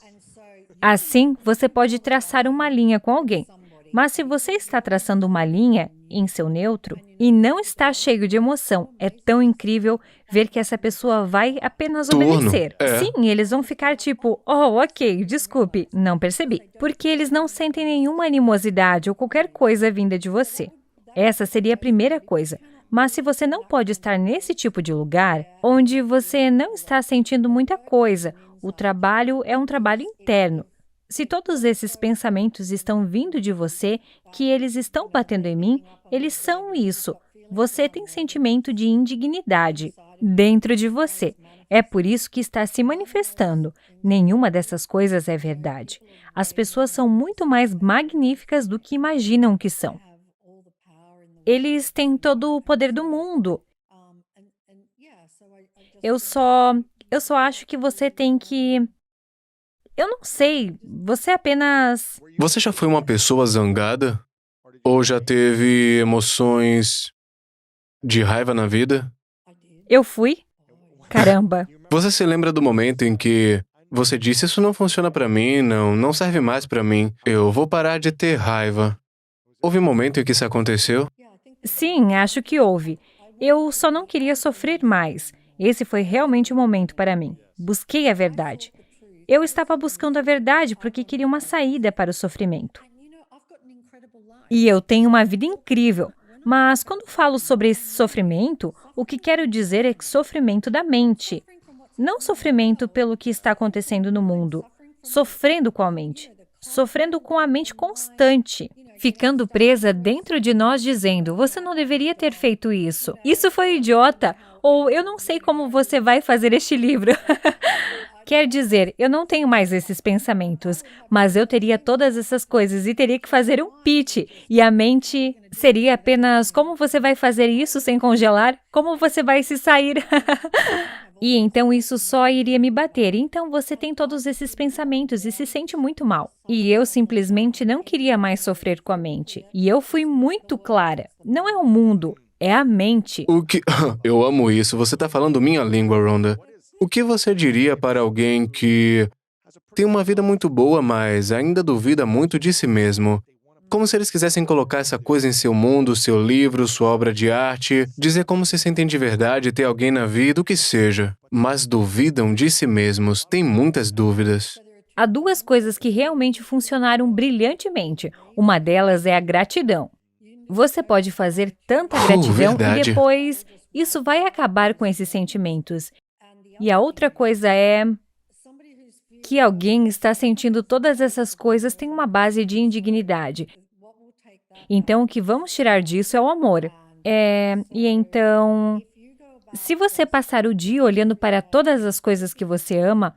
Assim, você pode traçar uma linha com alguém. Mas se você está traçando uma linha em seu neutro e não está cheio de emoção, é tão incrível ver que essa pessoa vai apenas obedecer. é. Sim, eles vão ficar tipo, oh, ok, desculpe, não percebi. Porque eles não sentem nenhuma animosidade ou qualquer coisa vinda de você. Essa seria a primeira coisa. Mas se você não pode estar nesse tipo de lugar, onde você não está sentindo muita coisa, o trabalho é um trabalho interno. Se todos esses pensamentos estão vindo de você, que eles estão batendo em mim, eles são isso. Você tem sentimento de indignidade dentro de você. É por isso que está se manifestando. Nenhuma dessas coisas é verdade. As pessoas são muito mais magníficas do que imaginam que são. Eles têm todo o poder do mundo. Eu só acho que você tem que... Eu não sei, você apenas... Você já foi uma pessoa zangada? Ou já teve emoções de raiva na vida? Eu fui? Caramba. Você se lembra do momento em que você disse, isso não funciona pra mim, não serve mais pra mim, eu vou parar de ter raiva. Houve um momento em que isso aconteceu? Sim, acho que houve. Eu só não queria sofrer mais. Esse foi realmente o momento para mim. Busquei a verdade. Eu estava buscando a verdade porque queria uma saída para o sofrimento. E eu tenho uma vida incrível. Mas quando falo sobre esse sofrimento, o que quero dizer é que sofrimento da mente. Não sofrimento pelo que está acontecendo no mundo. Sofrendo com a mente. Sofrendo com a mente constante. Ficando presa dentro de nós dizendo, você não deveria ter feito isso. Isso foi idiota. Ou eu não sei como você vai fazer este livro. Quer dizer, eu não tenho mais esses pensamentos, mas eu teria todas essas coisas e teria que fazer um pitch. E a mente seria apenas, como você vai fazer isso sem congelar? Como você vai se sair? E então isso só iria me bater. Então você tem todos esses pensamentos e se sente muito mal. E eu simplesmente não queria mais sofrer com a mente. E eu fui muito clara. Não é o mundo, é a mente. O que... Eu amo isso, você tá falando minha língua, Rhonda. O que você diria para alguém que tem uma vida muito boa, mas ainda duvida muito de si mesmo? Como se eles quisessem colocar essa coisa em seu mundo, seu livro, sua obra de arte, dizer como se sentem de verdade, ter alguém na vida, o que seja. Mas duvidam de si mesmos, têm muitas dúvidas. Há duas coisas que realmente funcionaram brilhantemente. Uma delas é a gratidão. Você pode fazer tanta gratidão e verdade. depois isso vai acabar com esses sentimentos. E a outra coisa é que alguém está sentindo todas essas coisas tem uma base de indignidade. Então, o que vamos tirar disso é o amor. E então, se você passar o dia olhando para todas as coisas que você ama,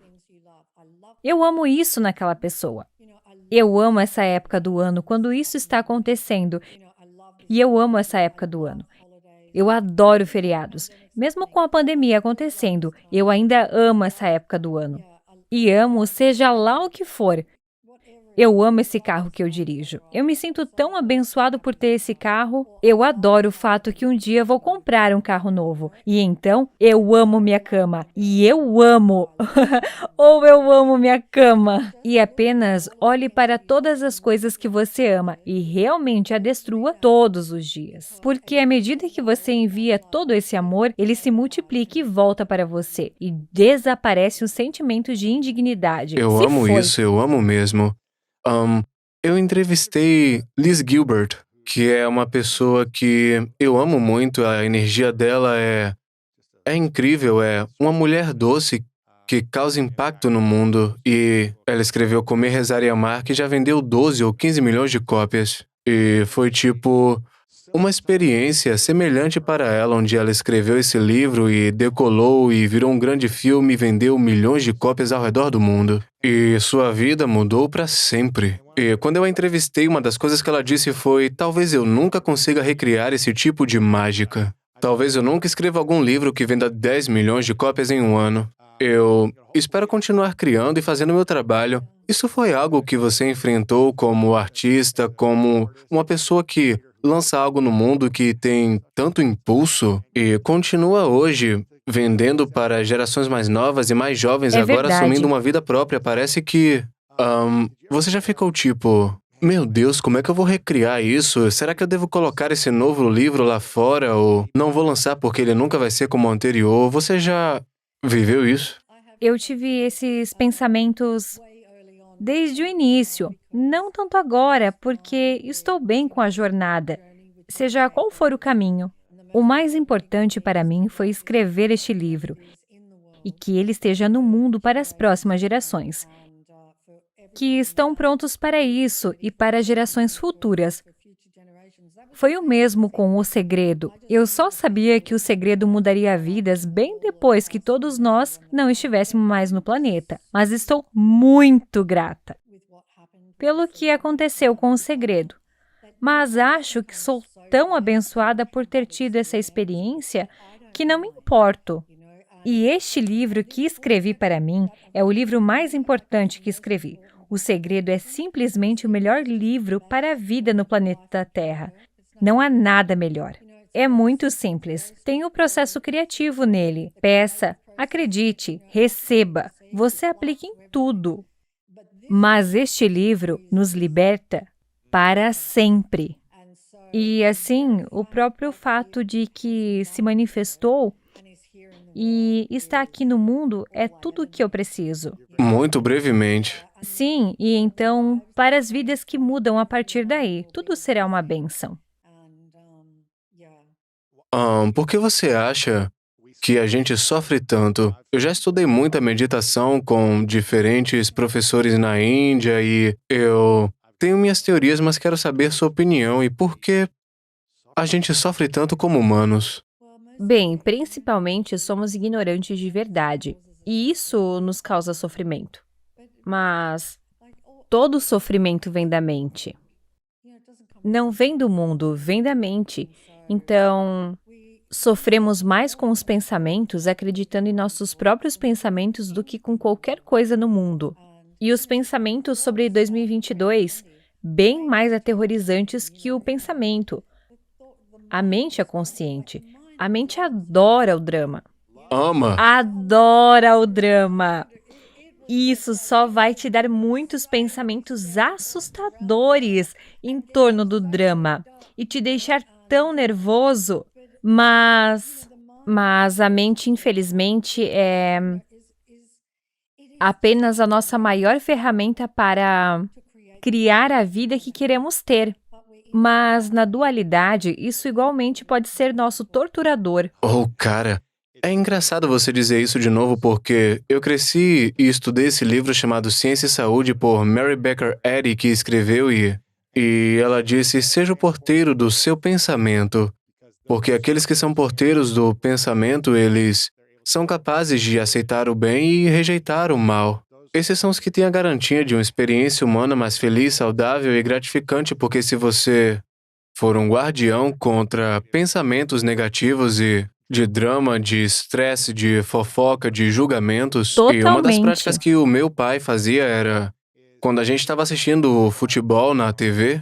eu amo isso naquela pessoa. Eu amo essa época do ano, quando isso está acontecendo. E eu amo essa época do ano. Eu adoro feriados. Mesmo com a pandemia acontecendo, eu ainda amo essa época do ano. E amo seja lá o que for. Eu amo esse carro que eu dirijo. Eu me sinto tão abençoado por ter esse carro. Eu adoro o fato que um dia vou comprar um carro novo. E então, eu amo minha cama. E eu amo. Ou eu amo minha cama. E apenas olhe para todas as coisas que você ama e realmente a destrua todos os dias. Porque à medida que você envia todo esse amor, ele se multiplica e volta para você. E desaparece o sentimento de indignidade. Eu Se amo foi. isso, eu amo mesmo. Eu entrevistei Liz Gilbert, que é uma pessoa que eu amo muito, a energia dela é incrível, é uma mulher doce que causa impacto no mundo. E ela escreveu Comer, Rezar e Amar, que já vendeu 12 ou 15 milhões de cópias. E foi tipo uma experiência semelhante para ela, onde ela escreveu esse livro e decolou e virou um grande filme e vendeu milhões de cópias ao redor do mundo. E sua vida mudou para sempre. E quando eu a entrevistei, uma das coisas que ela disse foi: talvez eu nunca consiga recriar esse tipo de mágica. Talvez eu nunca escreva algum livro que venda 10 milhões de cópias em um ano. Eu espero continuar criando e fazendo meu trabalho. Isso foi algo que você enfrentou como artista, como uma pessoa que lança algo no mundo que tem tanto impulso e continua hoje vendendo para gerações mais novas e mais jovens, É agora verdade. assumindo uma vida própria. Parece que você já ficou tipo: meu Deus, como é que eu vou recriar isso? Será que eu devo colocar esse novo livro lá fora ou não vou lançar porque ele nunca vai ser como o anterior? Você já viveu isso? Eu tive esses pensamentos desde o início, não tanto agora, porque estou bem com a jornada, seja qual for o caminho. O mais importante para mim foi escrever este livro e que ele esteja no mundo para as próximas gerações, que estão prontos para isso e para gerações futuras. Foi o mesmo com O Segredo. Eu só sabia que O Segredo mudaria vidas bem depois que todos nós não estivéssemos mais no planeta. Mas estou muito grata pelo que aconteceu com O Segredo. Mas acho que sou tão abençoada por ter tido essa experiência que não me importo. E este livro que escrevi para mim é o livro mais importante que escrevi. O Segredo é simplesmente o melhor livro para a vida no planeta Terra. Não há nada melhor. É muito simples. Tem o processo criativo nele. Peça, acredite, receba. Você aplica em tudo. Mas este livro nos liberta para sempre. E assim, o próprio fato de que se manifestou e está aqui no mundo é tudo o que eu preciso. Muito brevemente. Sim, e então, para as vidas que mudam a partir daí, tudo será uma bênção. Por que você acha que a gente sofre tanto? Eu já estudei muita meditação com diferentes professores na Índia e eu tenho minhas teorias, mas quero saber sua opinião e por que a gente sofre tanto como humanos. Bem, principalmente somos ignorantes de verdade, e isso nos causa sofrimento. Mas todo sofrimento vem da mente. Não vem do mundo, vem da mente. Então, sofremos mais com os pensamentos, acreditando em nossos próprios pensamentos do que com qualquer coisa no mundo. E os pensamentos sobre 2022, bem mais aterrorizantes que o pensamento. A mente é consciente. A mente adora o drama. Ama. Adora o drama. Isso só vai te dar muitos pensamentos assustadores em torno do drama e te deixar tão nervoso. Mas a mente, infelizmente, é apenas a nossa maior ferramenta para criar a vida que queremos ter. Mas, na dualidade, isso igualmente pode ser nosso torturador. Oh, cara, é engraçado você dizer isso de novo porque eu cresci e estudei esse livro chamado Ciência e Saúde por Mary Baker Eddy, que escreveu e ela disse: seja o porteiro do seu pensamento, porque aqueles que são porteiros do pensamento, eles são capazes de aceitar o bem e rejeitar o mal. Esses são os que têm a garantia de uma experiência humana mais feliz, saudável e gratificante, porque se você for um guardião contra pensamentos negativos e de drama, de estresse, de fofoca, de julgamentos, e uma das Totalmente. práticas que o meu pai fazia era, quando a gente estava assistindo futebol na TV,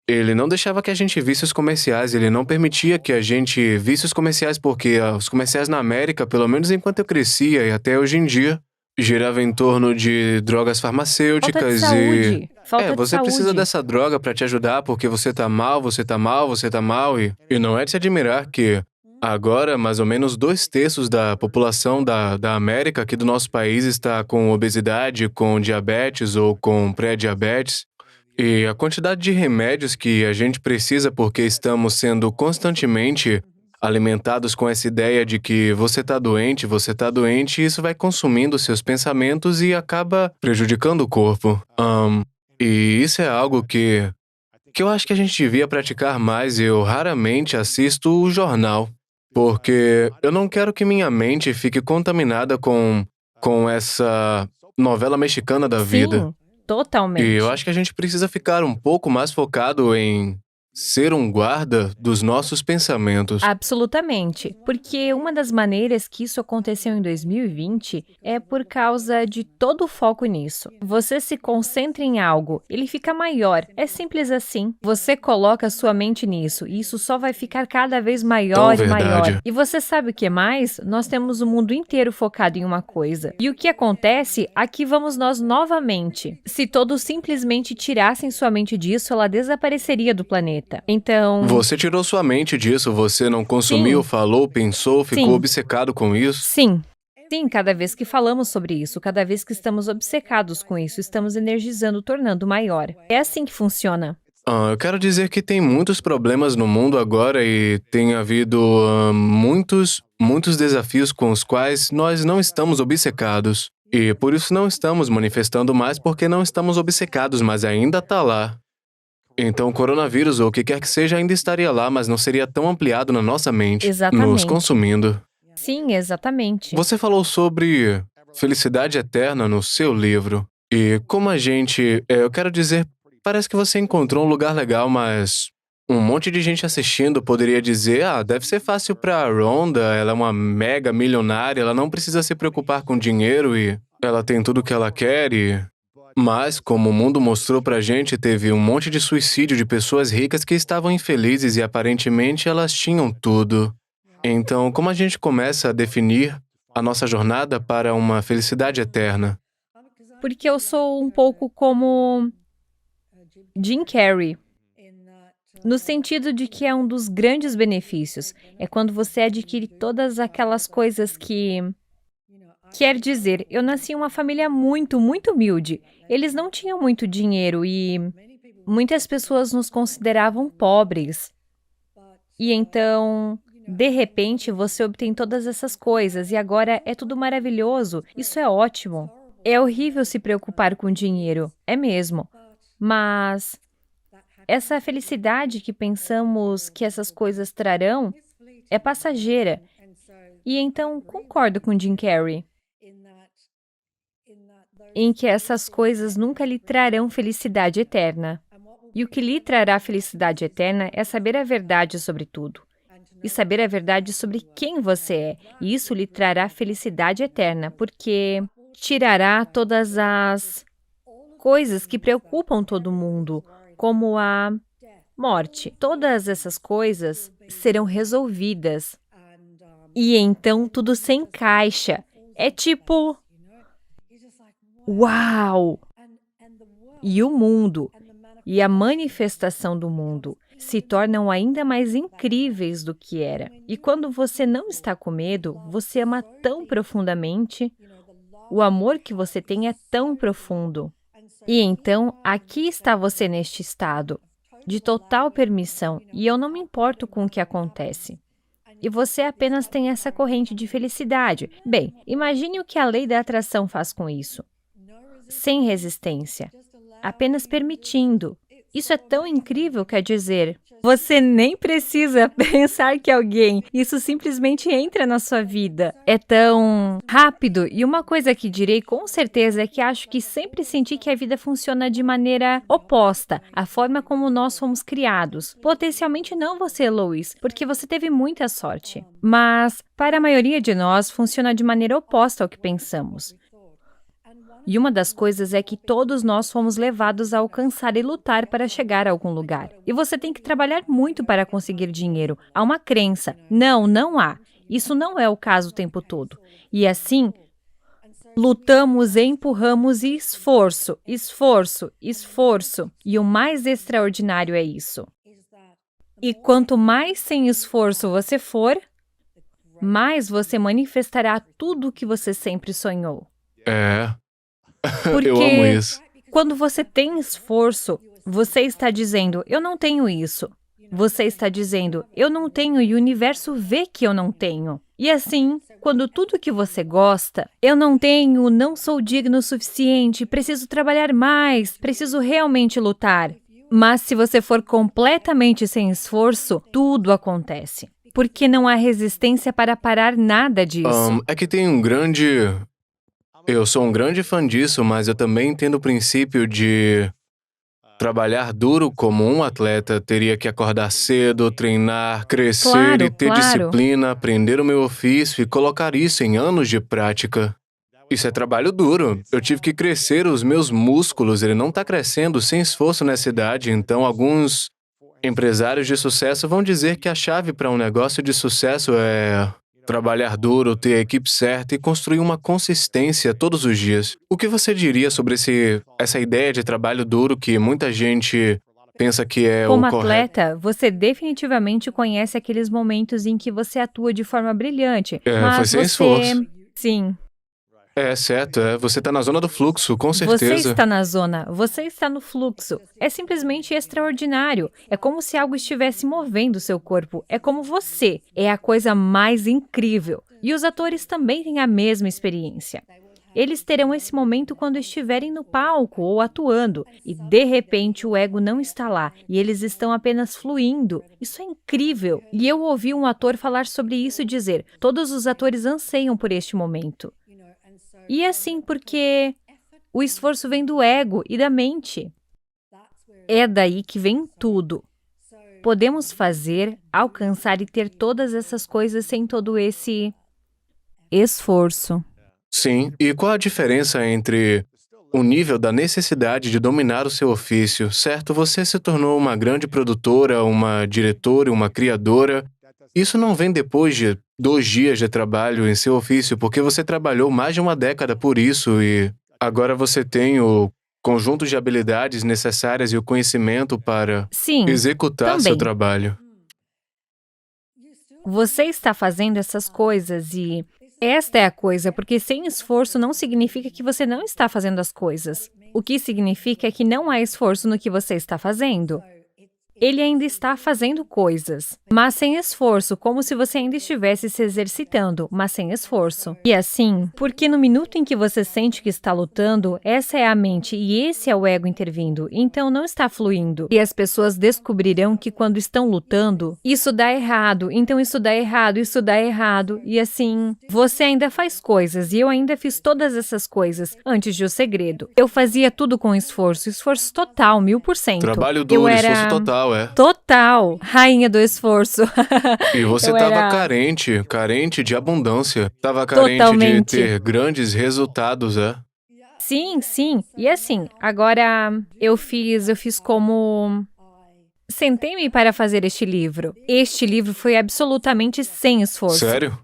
ele não deixava que a gente visse os comerciais, ele não permitia que a gente visse os comerciais, porque os comerciais na América, pelo menos enquanto eu crescia e até hoje em dia, girava em torno de drogas farmacêuticas Falta de saúde. Falta de você precisa saúde. dessa droga pra te ajudar porque você tá mal, você tá mal, você tá mal e não é de se admirar que agora mais ou menos 2/3 da população da América aqui do nosso país está com obesidade, com diabetes ou com pré-diabetes. E a quantidade de remédios que a gente precisa porque estamos sendo constantemente alimentados com essa ideia de que você tá doente, e isso vai consumindo seus pensamentos e acaba prejudicando o corpo. E isso é algo que eu acho que a gente devia praticar mais. Eu raramente assisto o jornal, porque eu não quero que minha mente fique contaminada com essa novela mexicana da vida. Sim, totalmente. E eu acho que a gente precisa ficar um pouco mais focado em ser um guarda dos nossos pensamentos. Absolutamente, porque uma das maneiras que isso aconteceu em 2020 é por causa de todo o foco nisso. Você se concentra em algo, ele fica maior, é simples assim. Você coloca sua mente nisso e isso só vai ficar cada vez maior Tão e maior. verdade. E você sabe o que mais? Nós temos o mundo inteiro focado em uma coisa. E o que acontece? Aqui vamos nós novamente. Se todos simplesmente tirassem sua mente disso, ela desapareceria do planeta. Então, Você tirou sua mente disso, você não consumiu, Sim. falou, pensou, ficou Sim. obcecado com isso? sim. Sim, cada vez que falamos sobre isso, cada vez que estamos obcecados com isso, estamos energizando, tornando maior. É assim que funciona. Eu quero dizer que tem muitos problemas no mundo agora e tem havido muitos desafios com os quais nós não estamos obcecados. E por isso não estamos manifestando mais, porque não estamos obcecados, mas ainda tá lá. Então o coronavírus ou o que quer que seja ainda estaria lá, mas não seria tão ampliado na nossa mente, Exatamente. nos consumindo. Sim, exatamente. Você falou sobre felicidade eterna no seu livro. E como eu quero dizer, parece que você encontrou um lugar legal, mas um monte de gente assistindo poderia dizer, deve ser fácil pra Rhonda, ela é uma mega milionária, ela não precisa se preocupar com dinheiro e ela tem tudo o que ela quer Mas, como o mundo mostrou pra gente, teve um monte de suicídio de pessoas ricas que estavam infelizes e aparentemente elas tinham tudo. Então, como a gente começa a definir a nossa jornada para uma felicidade eterna? Porque eu sou um pouco como Jim Carrey, no sentido de que é um dos grandes benefícios. É quando você adquire todas aquelas coisas que... Quer dizer, eu nasci em uma família muito, muito humilde. Eles não tinham muito dinheiro e muitas pessoas nos consideravam pobres. E então, de repente, você obtém todas essas coisas e agora é tudo maravilhoso. Isso é ótimo. É horrível se preocupar com dinheiro, é mesmo. Mas essa felicidade que pensamos que essas coisas trarão é passageira. E então, concordo com Jim Carrey em que essas coisas nunca lhe trarão felicidade eterna. E o que lhe trará felicidade eterna é saber a verdade sobre tudo. E saber a verdade sobre quem você é. E isso lhe trará felicidade eterna, porque tirará todas as coisas que preocupam todo mundo, como a morte. Todas essas coisas serão resolvidas. E então tudo se encaixa. É tipo... Uau! E o mundo e a manifestação do mundo se tornam ainda mais incríveis do que era. E quando você não está com medo, você ama tão profundamente, o amor que você tem é tão profundo. E então, aqui está você neste estado, de total permissão, e eu não me importo com o que acontece. E você apenas tem essa corrente de felicidade. Bem, imagine o que a lei da atração faz com isso. Sem resistência, apenas permitindo. Isso é tão incrível, quer dizer, você nem precisa pensar que isso simplesmente entra na sua vida. É tão rápido. E uma coisa que direi com certeza é que acho que sempre senti que a vida funciona de maneira oposta à forma como nós fomos criados. Potencialmente não você, Lois, porque você teve muita sorte. Mas, para a maioria de nós, funciona de maneira oposta ao que pensamos. E uma das coisas é que todos nós fomos levados a alcançar e lutar para chegar a algum lugar. E você tem que trabalhar muito para conseguir dinheiro. Há uma crença. Não há. Isso não é o caso o tempo todo. E assim, lutamos e empurramos e esforço. E o mais extraordinário é isso. E quanto mais sem esforço você for, mais você manifestará tudo o que você sempre sonhou. Porque eu amo isso. Quando você tem esforço, você está dizendo, eu não tenho isso. Você está dizendo, eu não tenho e o universo vê que eu não tenho. E assim, quando tudo que você gosta, eu não tenho, não sou digno o suficiente, preciso trabalhar mais, preciso realmente lutar. Mas se você for completamente sem esforço, tudo acontece. Porque não há resistência para parar nada disso. É que tem Eu sou um grande fã disso, mas eu também entendo o princípio de trabalhar duro como um atleta. Teria que acordar cedo, treinar, crescer Claro, e ter claro. disciplina, aprender o meu ofício e colocar isso em anos de prática. Isso é trabalho duro. Eu tive que crescer os meus músculos. Ele não está crescendo sem esforço nessa idade. Então, alguns empresários de sucesso vão dizer que a chave para um negócio de sucesso é trabalhar duro, ter a equipe certa e construir uma consistência todos os dias. O que você diria sobre essa ideia de trabalho duro que muita gente pensa que é Como o correto? atleta, você definitivamente conhece aqueles momentos em que você atua de forma brilhante, Foi mas sem esforço. Sim, É certo, você está na zona do fluxo, com você certeza. está na zona, você está no fluxo. É simplesmente extraordinário. É como se algo estivesse movendo seu corpo. É como você. É a coisa mais incrível. E os atores também têm a mesma experiência. Eles terão esse momento quando estiverem no palco ou atuando, e de repente o ego não está lá, e eles estão apenas fluindo. Isso é incrível. E eu ouvi um ator falar sobre isso e dizer: todos os atores anseiam por este momento. E assim, porque o esforço vem do ego e da mente. É daí que vem tudo. Podemos fazer, alcançar e ter todas essas coisas sem todo esse esforço. Sim, e qual a diferença entre o nível da necessidade de dominar o seu ofício, certo? Você se tornou uma grande produtora, uma diretora, uma criadora. Isso não vem depois de 2 dias de trabalho em seu ofício, porque você trabalhou mais de uma década por isso e agora você tem o conjunto de habilidades necessárias e o conhecimento para Sim, executar seu também. trabalho. Você está fazendo essas coisas e esta é a coisa, porque sem esforço não significa que você não está fazendo as coisas. O que significa é que não há esforço no que você está fazendo. Ele ainda está fazendo coisas, mas sem esforço, como se você ainda estivesse se exercitando, mas sem esforço. E assim, porque no minuto em que você sente que está lutando, essa é a mente e esse é o ego intervindo, então não está fluindo. E as pessoas descobrirão que quando estão lutando, isso dá errado, então isso dá errado, isso dá errado, e assim, você ainda faz coisas e eu ainda fiz todas essas coisas antes de O Segredo. Eu fazia tudo com esforço total, 1000%. Trabalho duro, esforço total, Total, rainha do esforço. E você Eu estava era- carente de abundância. Estava carente de Totalmente. ter grandes resultados, Sim, sim. E assim, agora eu fiz como sentei-me para fazer este livro. Este livro foi absolutamente sem esforço. Sério?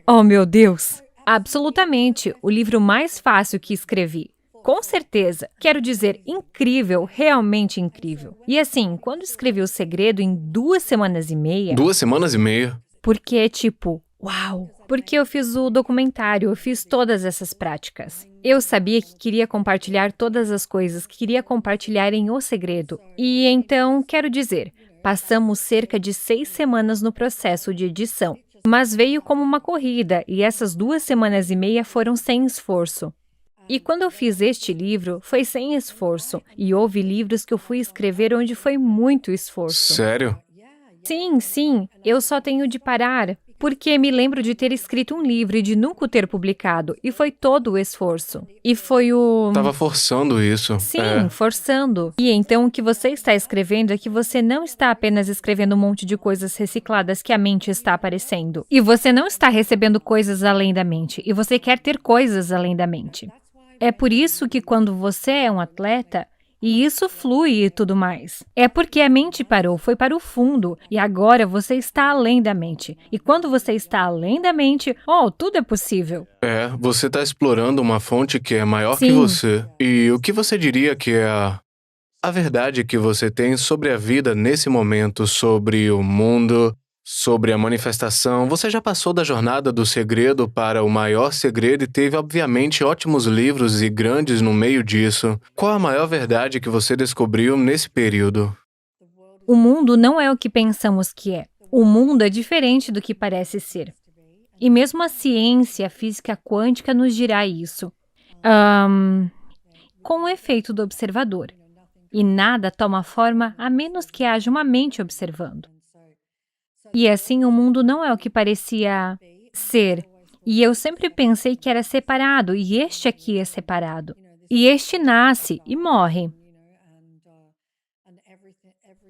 Oh meu Deus. Absolutamente, o livro mais fácil que escrevi. Com certeza. Quero dizer, incrível, realmente incrível. E assim, quando escrevi O Segredo em 2 semanas e meia, 2 semanas e meia. porque é tipo, uau! Porque eu fiz o documentário, eu fiz todas essas práticas. Eu sabia que queria compartilhar todas as coisas que queria compartilhar em O Segredo. E então, quero dizer, passamos cerca de 6 semanas no processo de edição. Mas veio como uma corrida, e essas 2 semanas e meia foram sem esforço. E quando eu fiz este livro, foi sem esforço. E houve livros que eu fui escrever onde foi muito esforço. Sério? Sim, eu só tenho de parar. Porque me lembro de ter escrito um livro e de nunca o ter publicado. E foi todo o esforço. E foi o... Tava forçando isso. Sim, forçando. E então o que você está escrevendo é que você não está apenas escrevendo um monte de coisas recicladas que a mente está aparecendo. E você não está recebendo coisas além da mente. E você quer ter coisas além da mente. É por isso que quando você é um atleta, e isso flui e tudo mais. É porque a mente parou, foi para o fundo, e agora você está além da mente. E quando você está além da mente, tudo é possível. Você está explorando uma fonte que é maior que Sim. você. E o que você diria que é a verdade que você tem sobre a vida nesse momento, sobre o mundo, sobre a manifestação? Você já passou da jornada do segredo para o maior segredo e teve, obviamente, ótimos livros e grandes no meio disso. Qual a maior verdade que você descobriu nesse período? O mundo não é o que pensamos que é. O mundo é diferente do que parece ser. E mesmo a ciência, a física quântica nos dirá isso. Com o efeito do observador. E nada toma forma a menos que haja uma mente observando. E assim o mundo não é o que parecia ser. E eu sempre pensei que era separado, e este aqui é separado. E este nasce e morre.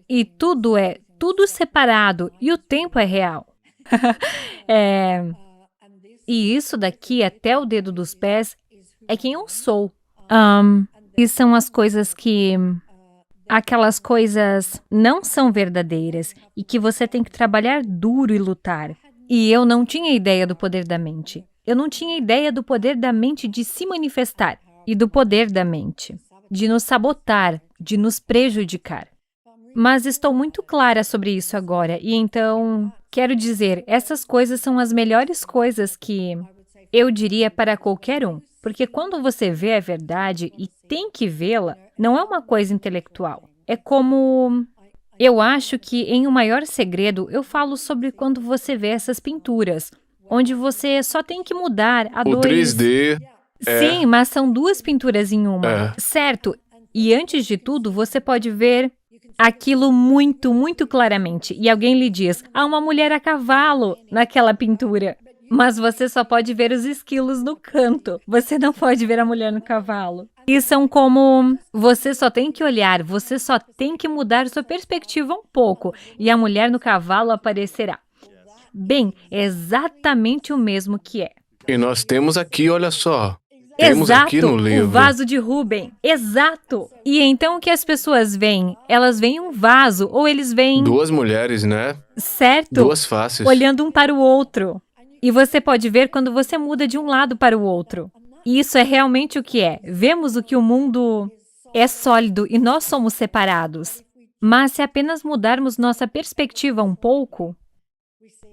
E tudo é tudo separado, e o tempo é real. E isso daqui até o dedo dos pés é quem eu sou. E são as coisas que... Aquelas coisas não são verdadeiras e que você tem que trabalhar duro e lutar. E eu não tinha ideia do poder da mente. Eu não tinha ideia do poder da mente de se manifestar e do poder da mente de nos sabotar, de nos prejudicar. Mas estou muito clara sobre isso agora e então, quero dizer, essas coisas são as melhores coisas que eu diria para qualquer um. Porque quando você vê a verdade e tem que vê-la, não é uma coisa intelectual. É como... Eu acho que em O Maior Segredo eu falo sobre quando você vê essas pinturas, onde você só tem que mudar a O 3D... Sim, mas são duas pinturas em uma, certo? E antes de tudo, você pode ver aquilo muito, muito claramente. E alguém lhe diz, há uma mulher a cavalo naquela pintura. Mas você só pode ver os esquilos no canto. Você não pode ver a mulher no cavalo. E são como... Você só tem que olhar, você só tem que mudar sua perspectiva um pouco. E a mulher no cavalo aparecerá. Bem, é exatamente o mesmo que é. E nós temos aqui, olha só. Temos Exato, aqui no livro. o vaso de Rubem. Exato. E então o que as pessoas veem? Elas veem um vaso ou eles veem... Duas mulheres, né? Certo. Duas faces. Olhando um para o outro. E você pode ver quando você muda de um lado para o outro. E isso é realmente o que é. Vemos o que o mundo é sólido e nós somos separados. Mas se apenas mudarmos nossa perspectiva um pouco,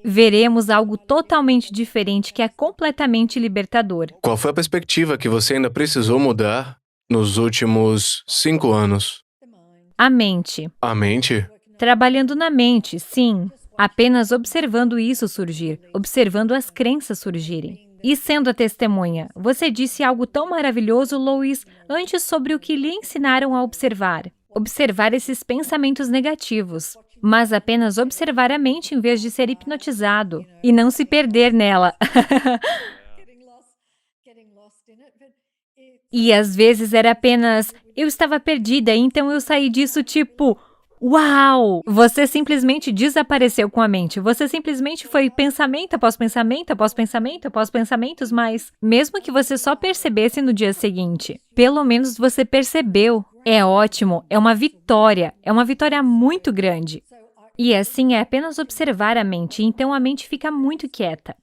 veremos algo totalmente diferente que é completamente libertador. Qual foi a perspectiva que você ainda precisou mudar nos últimos 5 anos? A mente. A mente? Trabalhando na mente, sim. Apenas observando isso surgir, observando as crenças surgirem. E sendo a testemunha, você disse algo tão maravilhoso, Lois, antes sobre o que lhe ensinaram a observar. Observar esses pensamentos negativos, mas apenas observar a mente em vez de ser hipnotizado e não se perder nela. E às vezes era apenas, eu estava perdida, então eu saí disso tipo... Uau! Você simplesmente desapareceu com a mente. Você simplesmente foi pensamento após pensamento, após pensamento, após pensamentos, mas mesmo que você só percebesse no dia seguinte, pelo menos você percebeu. É ótimo, é uma vitória muito grande. E assim é apenas observar a mente, então a mente fica muito quieta.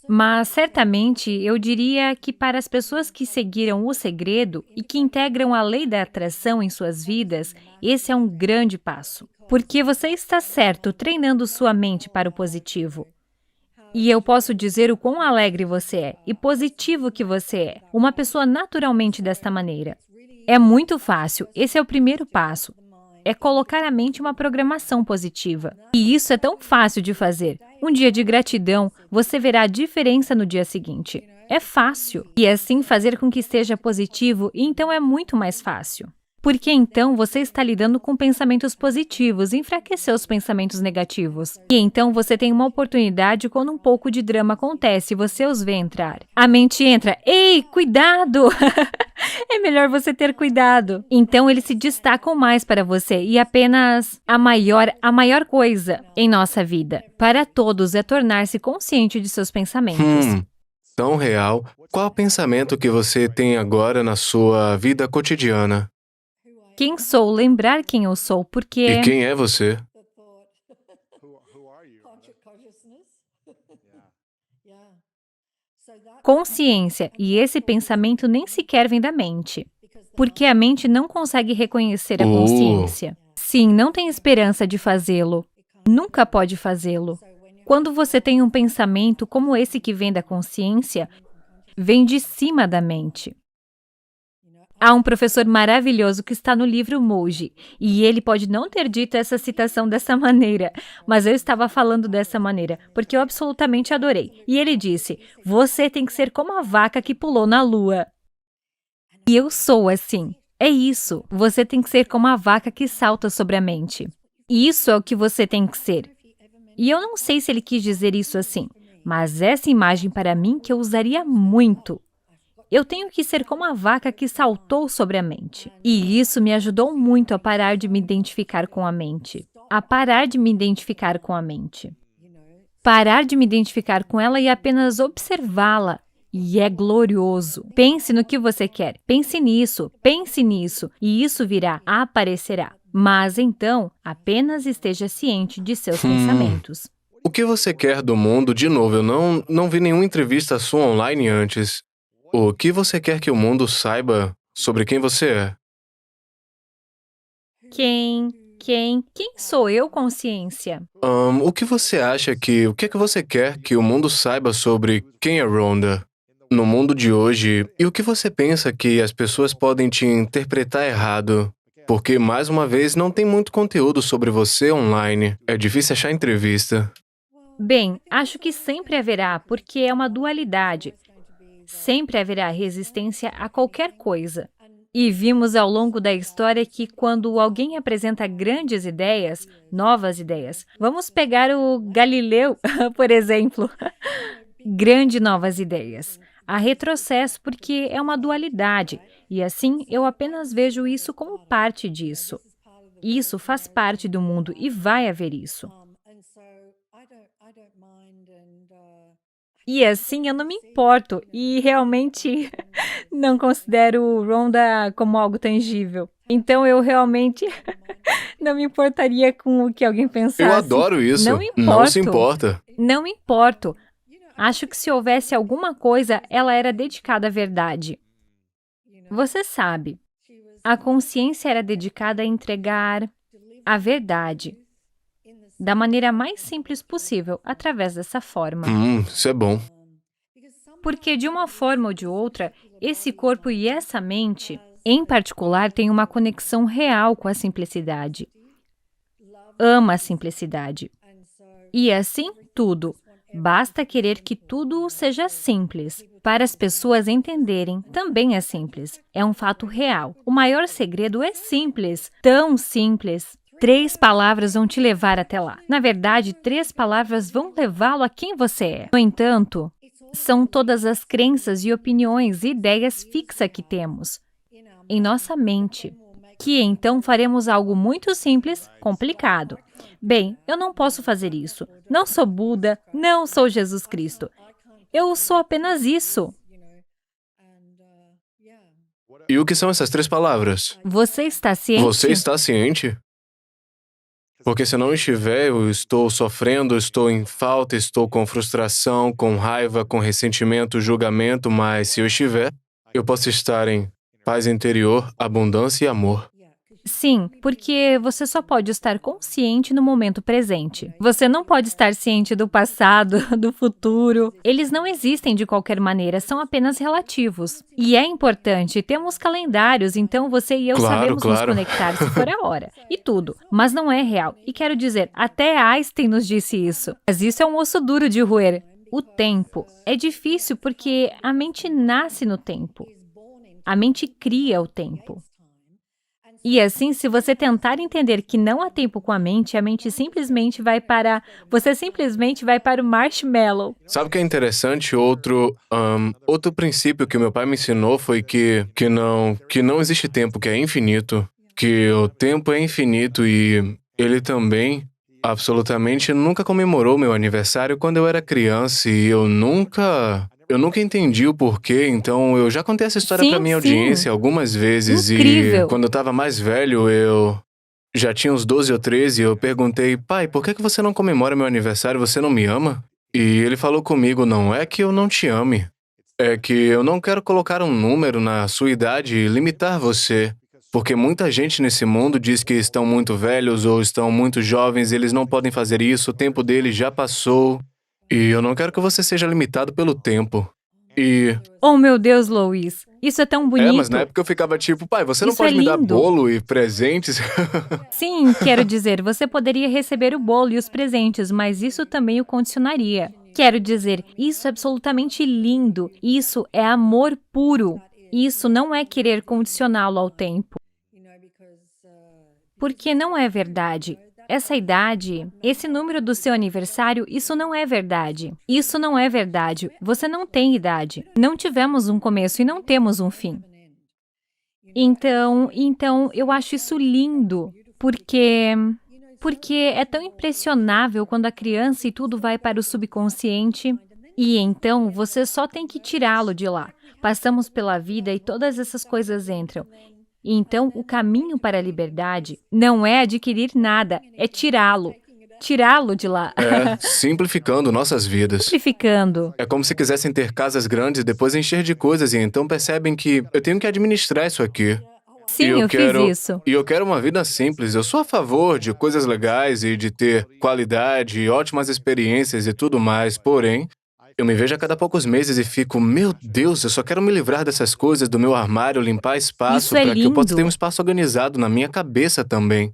Mas, certamente, eu diria que para as pessoas que seguiram o segredo e que integram a lei da atração em suas vidas, esse é um grande passo. Porque você está certo treinando sua mente para o positivo. E eu posso dizer o quão alegre você é e positivo que você é, uma pessoa naturalmente desta maneira. É muito fácil, esse é o primeiro passo. É colocar a mente uma programação positiva. E isso é tão fácil de fazer. Um dia de gratidão, você verá a diferença no dia seguinte. É fácil. E assim fazer com que seja positivo, e então é muito mais fácil. Porque então você está lidando com pensamentos positivos e enfraqueceu os pensamentos negativos. E então você tem uma oportunidade quando um pouco de drama acontece e você os vê entrar. A mente entra, ei, cuidado! É melhor você ter cuidado. Então eles se destacam mais para você e apenas a maior coisa em nossa vida, para todos, é tornar-se consciente de seus pensamentos. Tão real. Qual o pensamento que você tem agora na sua vida cotidiana? Quem sou? Lembrar quem eu sou, porque... E quem é você? Consciência, e esse pensamento nem sequer vem da mente, porque a mente não consegue reconhecer a consciência. Sim, não tem esperança de fazê-lo, nunca pode fazê-lo. Quando você tem um pensamento como esse que vem da consciência, vem de cima da mente. Há um professor maravilhoso que está no livro Moji, e ele pode não ter dito essa citação dessa maneira, mas eu estava falando dessa maneira, porque eu absolutamente adorei. E ele disse, você tem que ser como a vaca que pulou na lua. E eu sou assim. É isso, você tem que ser como a vaca que salta sobre a mente. Isso é o que você tem que ser. E eu não sei se ele quis dizer isso assim, mas essa imagem para mim que eu usaria muito. Eu tenho que ser como a vaca que saltou sobre a mente. E isso me ajudou muito a parar de me identificar com a mente. A parar de me identificar com a mente. Parar de me identificar com ela e apenas observá-la. E é glorioso. Pense no que você quer. Pense nisso, e isso virá, aparecerá. Mas então, apenas esteja ciente de seus pensamentos. O que você quer do mundo? De novo, eu não vi nenhuma entrevista sua online antes. O que você quer que o mundo saiba sobre quem você é? Quem sou eu, consciência? O que você acha que... O que é que você quer que o mundo saiba sobre quem é Rhonda? No mundo de hoje, e o que você pensa que as pessoas podem te interpretar errado? Porque, mais uma vez, não tem muito conteúdo sobre você online. É difícil achar entrevista. Bem, acho que sempre haverá, porque é uma dualidade. Sempre haverá resistência a qualquer coisa. E vimos ao longo da história que quando alguém apresenta grandes ideias, novas ideias, vamos pegar o Galileu, por exemplo. Grande novas ideias. Há retrocesso porque é uma dualidade, e assim eu apenas vejo isso como parte disso. Isso faz parte do mundo e vai haver isso. E assim eu não me importo e realmente não considero Rhonda como algo tangível. Então eu realmente não me importaria com o que alguém pensasse. Eu adoro isso. Não importo. Não se importa. Não me importo. Acho que se houvesse alguma coisa, ela era dedicada à verdade. Você sabe, a consciência era dedicada a entregar a verdade da maneira mais simples possível, através dessa forma. Isso é bom. Porque, de uma forma ou de outra, esse corpo e essa mente, em particular, têm uma conexão real com a simplicidade. Ama a simplicidade. E assim, tudo. Basta querer que tudo seja simples. Para as pessoas entenderem, também é simples. É um fato real. O maior segredo é simples. Tão simples. 3 palavras vão te levar até lá. Na verdade, 3 palavras vão levá-lo a quem você é. No entanto, são todas as crenças e opiniões e ideias fixas que temos em nossa mente, que então faremos algo muito simples, complicado. Bem, eu não posso fazer isso. Não sou Buda, não sou Jesus Cristo. Eu sou apenas isso. E o que são essas 3 palavras? Você está ciente? Você está ciente? Porque se eu não estiver, eu estou sofrendo, estou em falta, estou com frustração, com raiva, com ressentimento, julgamento, mas se eu estiver, eu posso estar em paz interior, abundância e amor. Sim, porque você só pode estar consciente no momento presente. Você não pode estar ciente do passado, do futuro. Eles não existem de qualquer maneira, são apenas relativos. E é importante, temos calendários, então você e eu sabemos nos conectar se for a hora. E tudo, mas não é real. E quero dizer, até Einstein nos disse isso. Mas isso é um osso duro de roer. O tempo. É difícil porque a mente nasce no tempo. A mente cria o tempo. E assim, se você tentar entender que não há tempo com a mente simplesmente vai para... Você simplesmente vai para o marshmallow. Sabe o que é interessante? Outro princípio que meu pai me ensinou foi que não existe tempo, que é infinito. Que o tempo é infinito e ele também absolutamente nunca comemorou meu aniversário quando eu era criança e eu nunca entendi o porquê, então eu já contei essa história pra minha audiência algumas vezes. Incrível. E quando eu tava mais velho, eu já tinha uns 12 ou 13, eu perguntei, pai, por que você não comemora meu aniversário, você não me ama? E ele falou comigo, não é que eu não te ame, é que eu não quero colocar um número na sua idade e limitar você. Porque muita gente nesse mundo diz que estão muito velhos ou estão muito jovens, eles não podem fazer isso, o tempo deles já passou. E eu não quero que você seja limitado pelo tempo. Oh, meu Deus, Louis. Isso é tão Mas bonito. na época eu ficava tipo, pai, você não Isso é pode me dar lindo. bolo e presentes? Sim, quero dizer, você poderia receber o bolo e os presentes, mas isso também o condicionaria. Quero dizer, isso é absolutamente lindo. Isso é amor puro. Isso não é querer condicioná-lo ao tempo. Porque não é verdade. Essa idade, esse número do seu aniversário, isso não é verdade. Isso não é verdade. Você não tem idade. Não tivemos um começo e não temos um fim. Então, eu acho isso lindo, porque é tão impressionável quando a criança e tudo vai para o subconsciente, e então você só tem que tirá-lo de lá. Passamos pela vida e todas essas coisas entram. E então, o caminho para a liberdade não é adquirir nada, é tirá-lo. Tirá-lo de lá. Simplificando nossas vidas. Simplificando. É como se quisessem ter casas grandes e depois encher de coisas e então percebem que eu tenho que administrar isso aqui. Sim, eu fiz isso. E eu quero uma vida simples. Eu sou a favor de coisas legais e de ter qualidade e ótimas experiências e tudo mais, porém, eu me vejo a cada poucos meses e fico, meu Deus, eu só quero me livrar dessas coisas do meu armário, limpar espaço Isso é para que eu possa lindo. ter um espaço organizado na minha cabeça também.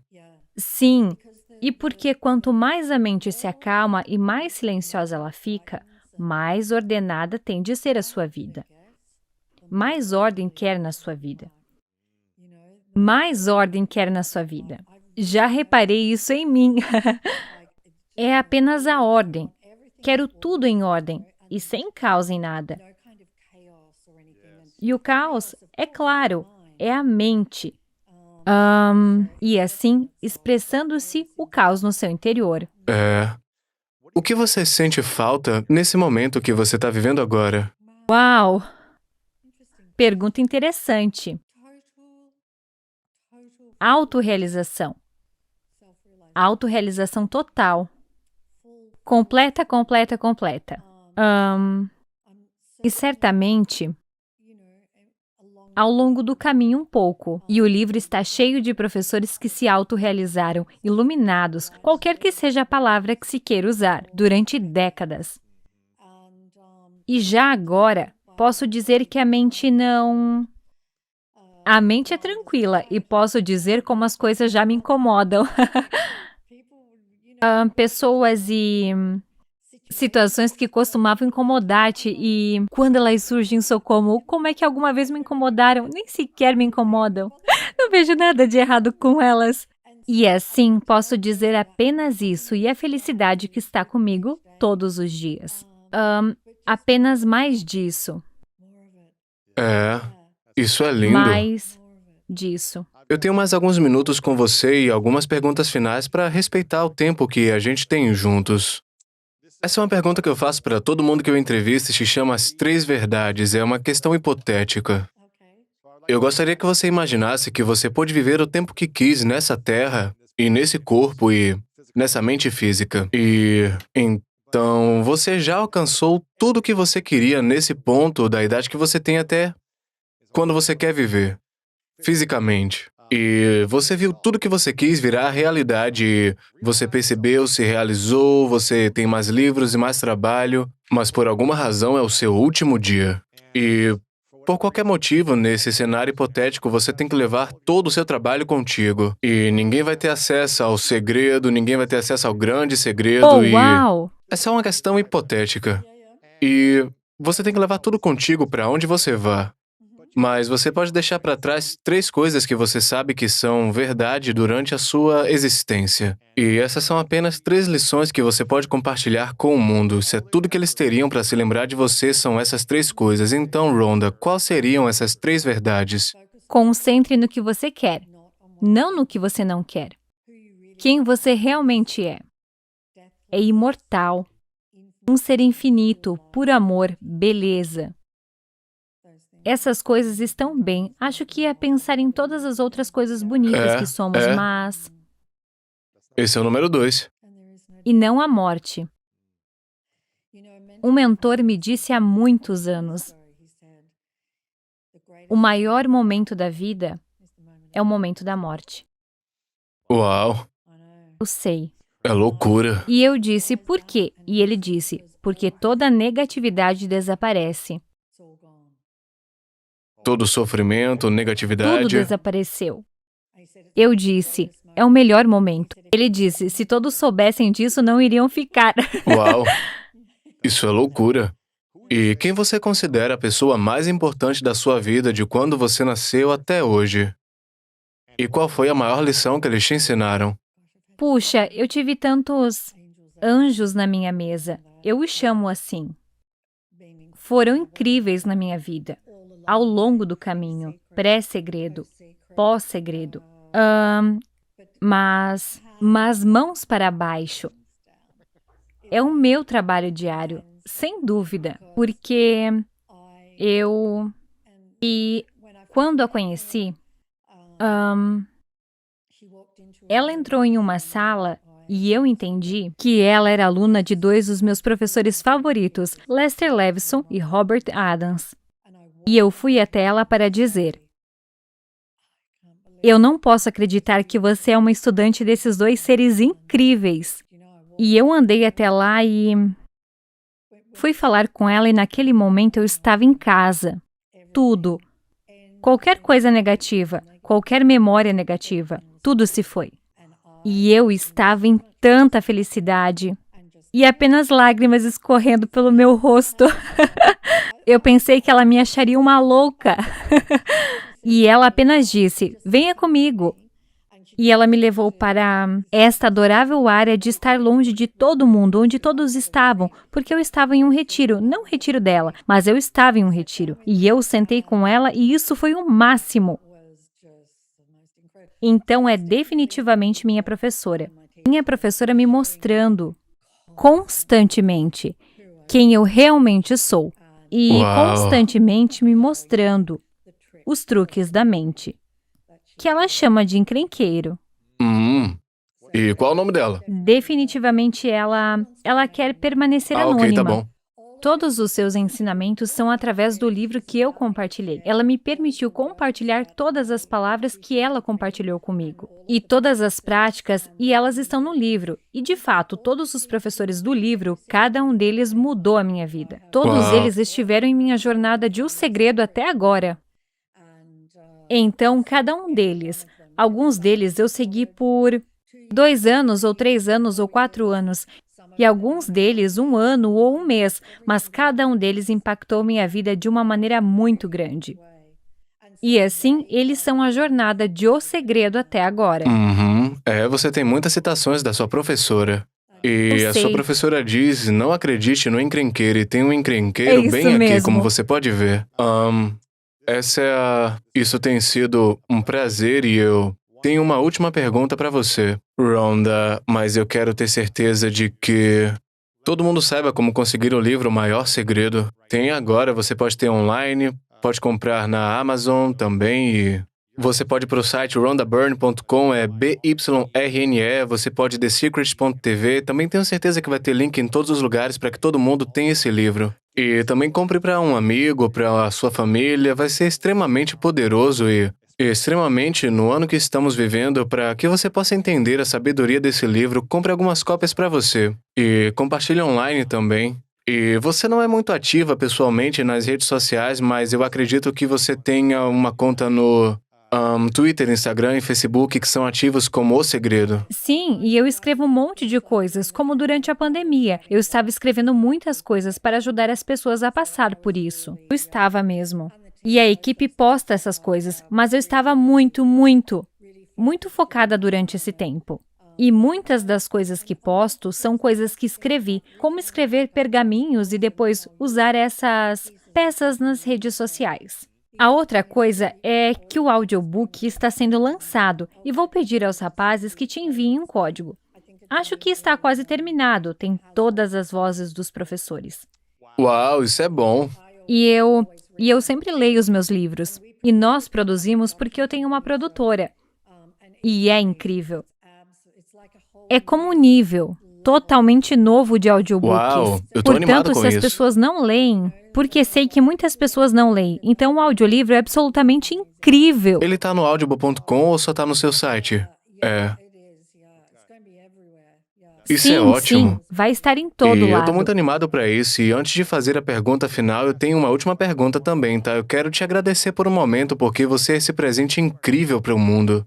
Sim, e porque quanto mais a mente se acalma e mais silenciosa ela fica, mais ordenada tem de ser a sua vida. Mais ordem quer na sua vida. Mais ordem quer na sua vida. Já reparei isso em mim. É apenas a ordem. Quero tudo em ordem e sem caos em nada. E o caos, é claro, é a mente. E assim, expressando-se o caos no seu interior. O que você sente falta nesse momento que você está vivendo agora? Uau! Pergunta interessante. Autorrealização. Autorrealização total. Completa, completa, completa. E certamente, ao longo do caminho um pouco. E o livro está cheio de professores que se autorrealizaram, iluminados, qualquer que seja a palavra que se queira usar, durante décadas. E já agora, posso dizer que a mente não... A mente é tranquila e posso dizer como as coisas já me incomodam. Pessoas e situações que costumavam incomodar-te e quando elas surgem sou como é que alguma vez me incomodaram? Nem sequer me incomodam. Não vejo nada de errado com elas. E assim posso dizer apenas isso e a felicidade que está comigo todos os dias. Apenas mais disso. Isso é lindo. Mais disso. Eu tenho mais alguns minutos com você e algumas perguntas finais para respeitar o tempo que a gente tem juntos. Essa é uma pergunta que eu faço para todo mundo que eu entrevisto e se chama As Três Verdades. É uma questão hipotética. Eu gostaria que você imaginasse que você pôde viver o tempo que quis nessa terra e nesse corpo e nessa mente física. E então você já alcançou tudo o que você queria nesse ponto da idade que você tem até quando você quer viver, fisicamente. E você viu tudo que você quis virar realidade. E você percebeu, se realizou, você tem mais livros e mais trabalho, mas por alguma razão é o seu último dia. E por qualquer motivo, nesse cenário hipotético, você tem que levar todo o seu trabalho contigo. E ninguém vai ter acesso ao segredo, ninguém vai ter acesso ao grande segredo. Uau! Essa é uma questão hipotética. E você tem que levar tudo contigo para onde você vá. Mas você pode deixar para trás 3 coisas que você sabe que são verdade durante a sua existência. E essas são apenas 3 lições que você pode compartilhar com o mundo. Se é tudo que eles teriam para se lembrar de você são essas 3 coisas. Então, Rhonda, quais seriam essas 3 verdades? Concentre no que você quer, não no que você não quer. Quem você realmente é. É imortal. Um ser infinito, por amor, beleza. Essas coisas estão bem. Acho que é pensar em todas as outras coisas bonitas que somos, mas... Esse é o número 2. E não a morte. Um mentor me disse há muitos anos, o maior momento da vida é o momento da morte. Uau, Eu sei. é loucura. E eu disse, por quê? E ele disse, porque toda negatividade desaparece. Todo sofrimento, Tudo negatividade. desapareceu. Eu disse, é o melhor momento. Ele disse, se todos soubessem disso, não iriam ficar. Uau, isso é loucura. E quem você considera a pessoa mais importante da sua vida de quando você nasceu até hoje? E qual foi a maior lição que eles te ensinaram? Puxa, eu tive tantos anjos na minha mesa. Eu os chamo assim. Foram incríveis na minha vida, ao longo do caminho, pré-segredo, pós-segredo. Mas mãos para baixo. É o meu trabalho diário, sem dúvida, porque E quando a conheci, ela entrou em uma sala e eu entendi que ela era aluna de dois dos meus professores favoritos, Lester Levinson e Robert Adams. E eu fui até ela para dizer: eu não posso acreditar que você é uma estudante desses dois seres incríveis. E eu andei até lá e fui falar com ela e naquele momento eu estava em casa. Tudo. Qualquer coisa negativa, qualquer memória negativa, tudo se foi. E eu estava em tanta felicidade. E apenas lágrimas escorrendo pelo meu rosto. Eu pensei que ela me acharia uma louca. E ela apenas disse, venha comigo. E ela me levou para esta adorável área de estar longe de todo mundo, onde todos estavam, porque eu estava em um retiro, não o retiro dela, mas eu estava em um retiro. E eu sentei com ela e isso foi o máximo. Então é definitivamente minha professora. Minha professora me mostrando constantemente quem eu realmente sou. E Uau. constantemente me mostrando os truques da mente, que ela chama de encrenqueiro. E qual o nome dela? Definitivamente ela quer permanecer anônima. Ok, tá bom. Todos os seus ensinamentos são através do livro que eu compartilhei. Ela me permitiu compartilhar todas as palavras que ela compartilhou comigo. E todas as práticas, e elas estão no livro. E, de fato, todos os professores do livro, cada um deles mudou a minha vida. Todos Uau. eles estiveram em minha jornada de O Segredo até agora. Então, cada um deles, alguns deles eu segui por 2 anos, ou 3 anos, ou 4 anos. E alguns deles 1 ano ou 1 mês, mas cada um deles impactou minha vida de uma maneira muito grande. E assim, eles são a jornada de O Segredo até agora. Você tem muitas citações da sua professora. E Eu a sua sei. professora diz, não acredite no encrenqueiro, e tem um encrenqueiro É isso bem aqui, mesmo. como você pode ver. Isso tem sido um prazer e eu tenho uma última pergunta pra você, Rhonda, mas eu quero ter certeza de que todo mundo saiba como conseguir o livro O Maior Segredo. Tem agora, você pode ter online, pode comprar na Amazon também e você pode ir pro site rhondabyrne.com, é BYRNE, você pode ir thesecret.tv, também tenho certeza que vai ter link em todos os lugares para que todo mundo tenha esse livro. E também compre para um amigo, para a sua família, vai ser extremamente poderoso e extremamente no ano que estamos vivendo, para que você possa entender a sabedoria desse livro, compre algumas cópias para você. E compartilhe online também. E você não é muito ativa pessoalmente nas redes sociais, mas eu acredito que você tenha uma conta no Twitter, Instagram e Facebook que são ativos como O Segredo. Sim, e eu escrevo um monte de coisas, como durante a pandemia. Eu estava escrevendo muitas coisas para ajudar as pessoas a passar por isso. Eu estava mesmo. E a equipe posta essas coisas, mas eu estava muito focada durante esse tempo. E muitas das coisas que posto são coisas que escrevi, como escrever pergaminhos e depois usar essas peças nas redes sociais. A outra coisa é que o audiobook está sendo lançado e vou pedir aos rapazes que te enviem um código. Acho que está quase terminado, tem todas as vozes dos professores. Uau, isso é bom. E eu sempre leio os meus livros. E nós produzimos porque eu tenho uma produtora. E é incrível. É como um nível totalmente novo de audiobooks. Uau, eu tô animado Portanto, com se as isso. pessoas não leem, porque sei que muitas pessoas não leem, então o audiolivro é absolutamente incrível. Ele tá no audible.com ou só tá no seu site? Isso sim, é ótimo. sim, vai estar em todo E eu lado. tô muito animado pra isso. E antes de fazer a pergunta final, eu tenho uma última pergunta também, tá? Eu quero te agradecer por um momento, porque você é esse presente incrível para o mundo.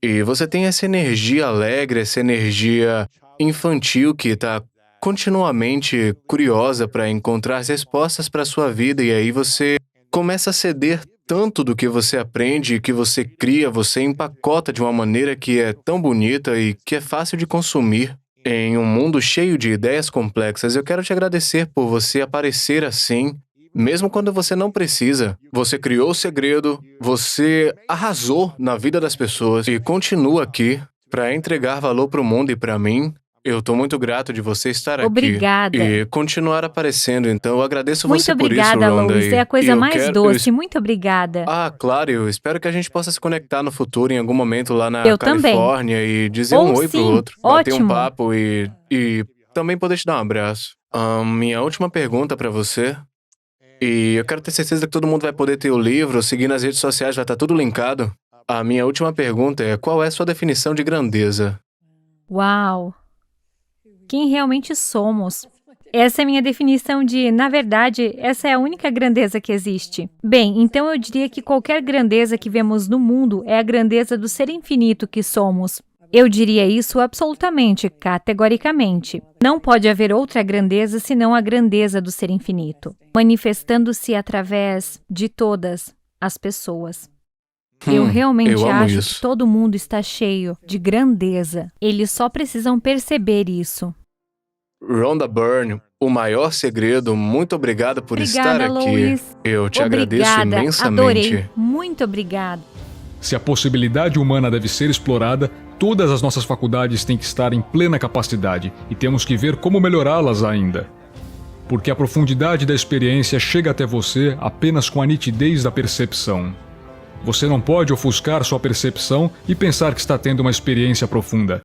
E você tem essa energia alegre, essa energia infantil que tá continuamente curiosa para encontrar as respostas para sua vida. E aí você começa a ceder tanto do que você aprende, que você cria, você empacota de uma maneira que é tão bonita e que é fácil de consumir. Em um mundo cheio de ideias complexas, eu quero te agradecer por você aparecer assim, mesmo quando você não precisa. Você criou o segredo, você arrasou na vida das pessoas e continua aqui para entregar valor para o mundo e para mim. Eu tô muito grato de você estar aqui Obrigada. e continuar aparecendo, então eu agradeço Muito você por isso, obrigada, Rhonda. Louis. e É a coisa eu mais quero- doce. Muito obrigada. Claro, eu espero que a gente possa se conectar no futuro, em algum momento lá na Eu também. Califórnia e dizer Ou um oi pro sim, outro, bater um ótimo. papo e também poder te dar um abraço. Minha última pergunta pra você, e eu quero ter certeza que todo mundo vai poder ter o livro, seguir nas redes sociais, vai estar tudo linkado. A minha última pergunta é: qual é a sua definição de grandeza? Uau! Quem realmente somos? Essa é a minha definição de, na verdade, essa é a única grandeza que existe. Bem, então eu diria que qualquer grandeza que vemos no mundo é a grandeza do ser infinito que somos. Eu diria isso absolutamente, categoricamente. Não pode haver outra grandeza senão a grandeza do ser infinito, manifestando-se através de todas as pessoas. Eu realmente eu amo acho isso. que todo mundo está cheio de grandeza. Eles só precisam perceber isso. Rhonda Byrne, o maior segredo, muito obrigado por estar Obrigada, aqui. Louis. Eu te agradeço Obrigada, imensamente. adorei. Muito obrigada. Se a possibilidade humana deve ser explorada, todas as nossas faculdades têm que estar em plena capacidade e temos que ver como melhorá-las ainda. Porque a profundidade da experiência chega até você apenas com a nitidez da percepção. Você não pode ofuscar sua percepção e pensar que está tendo uma experiência profunda.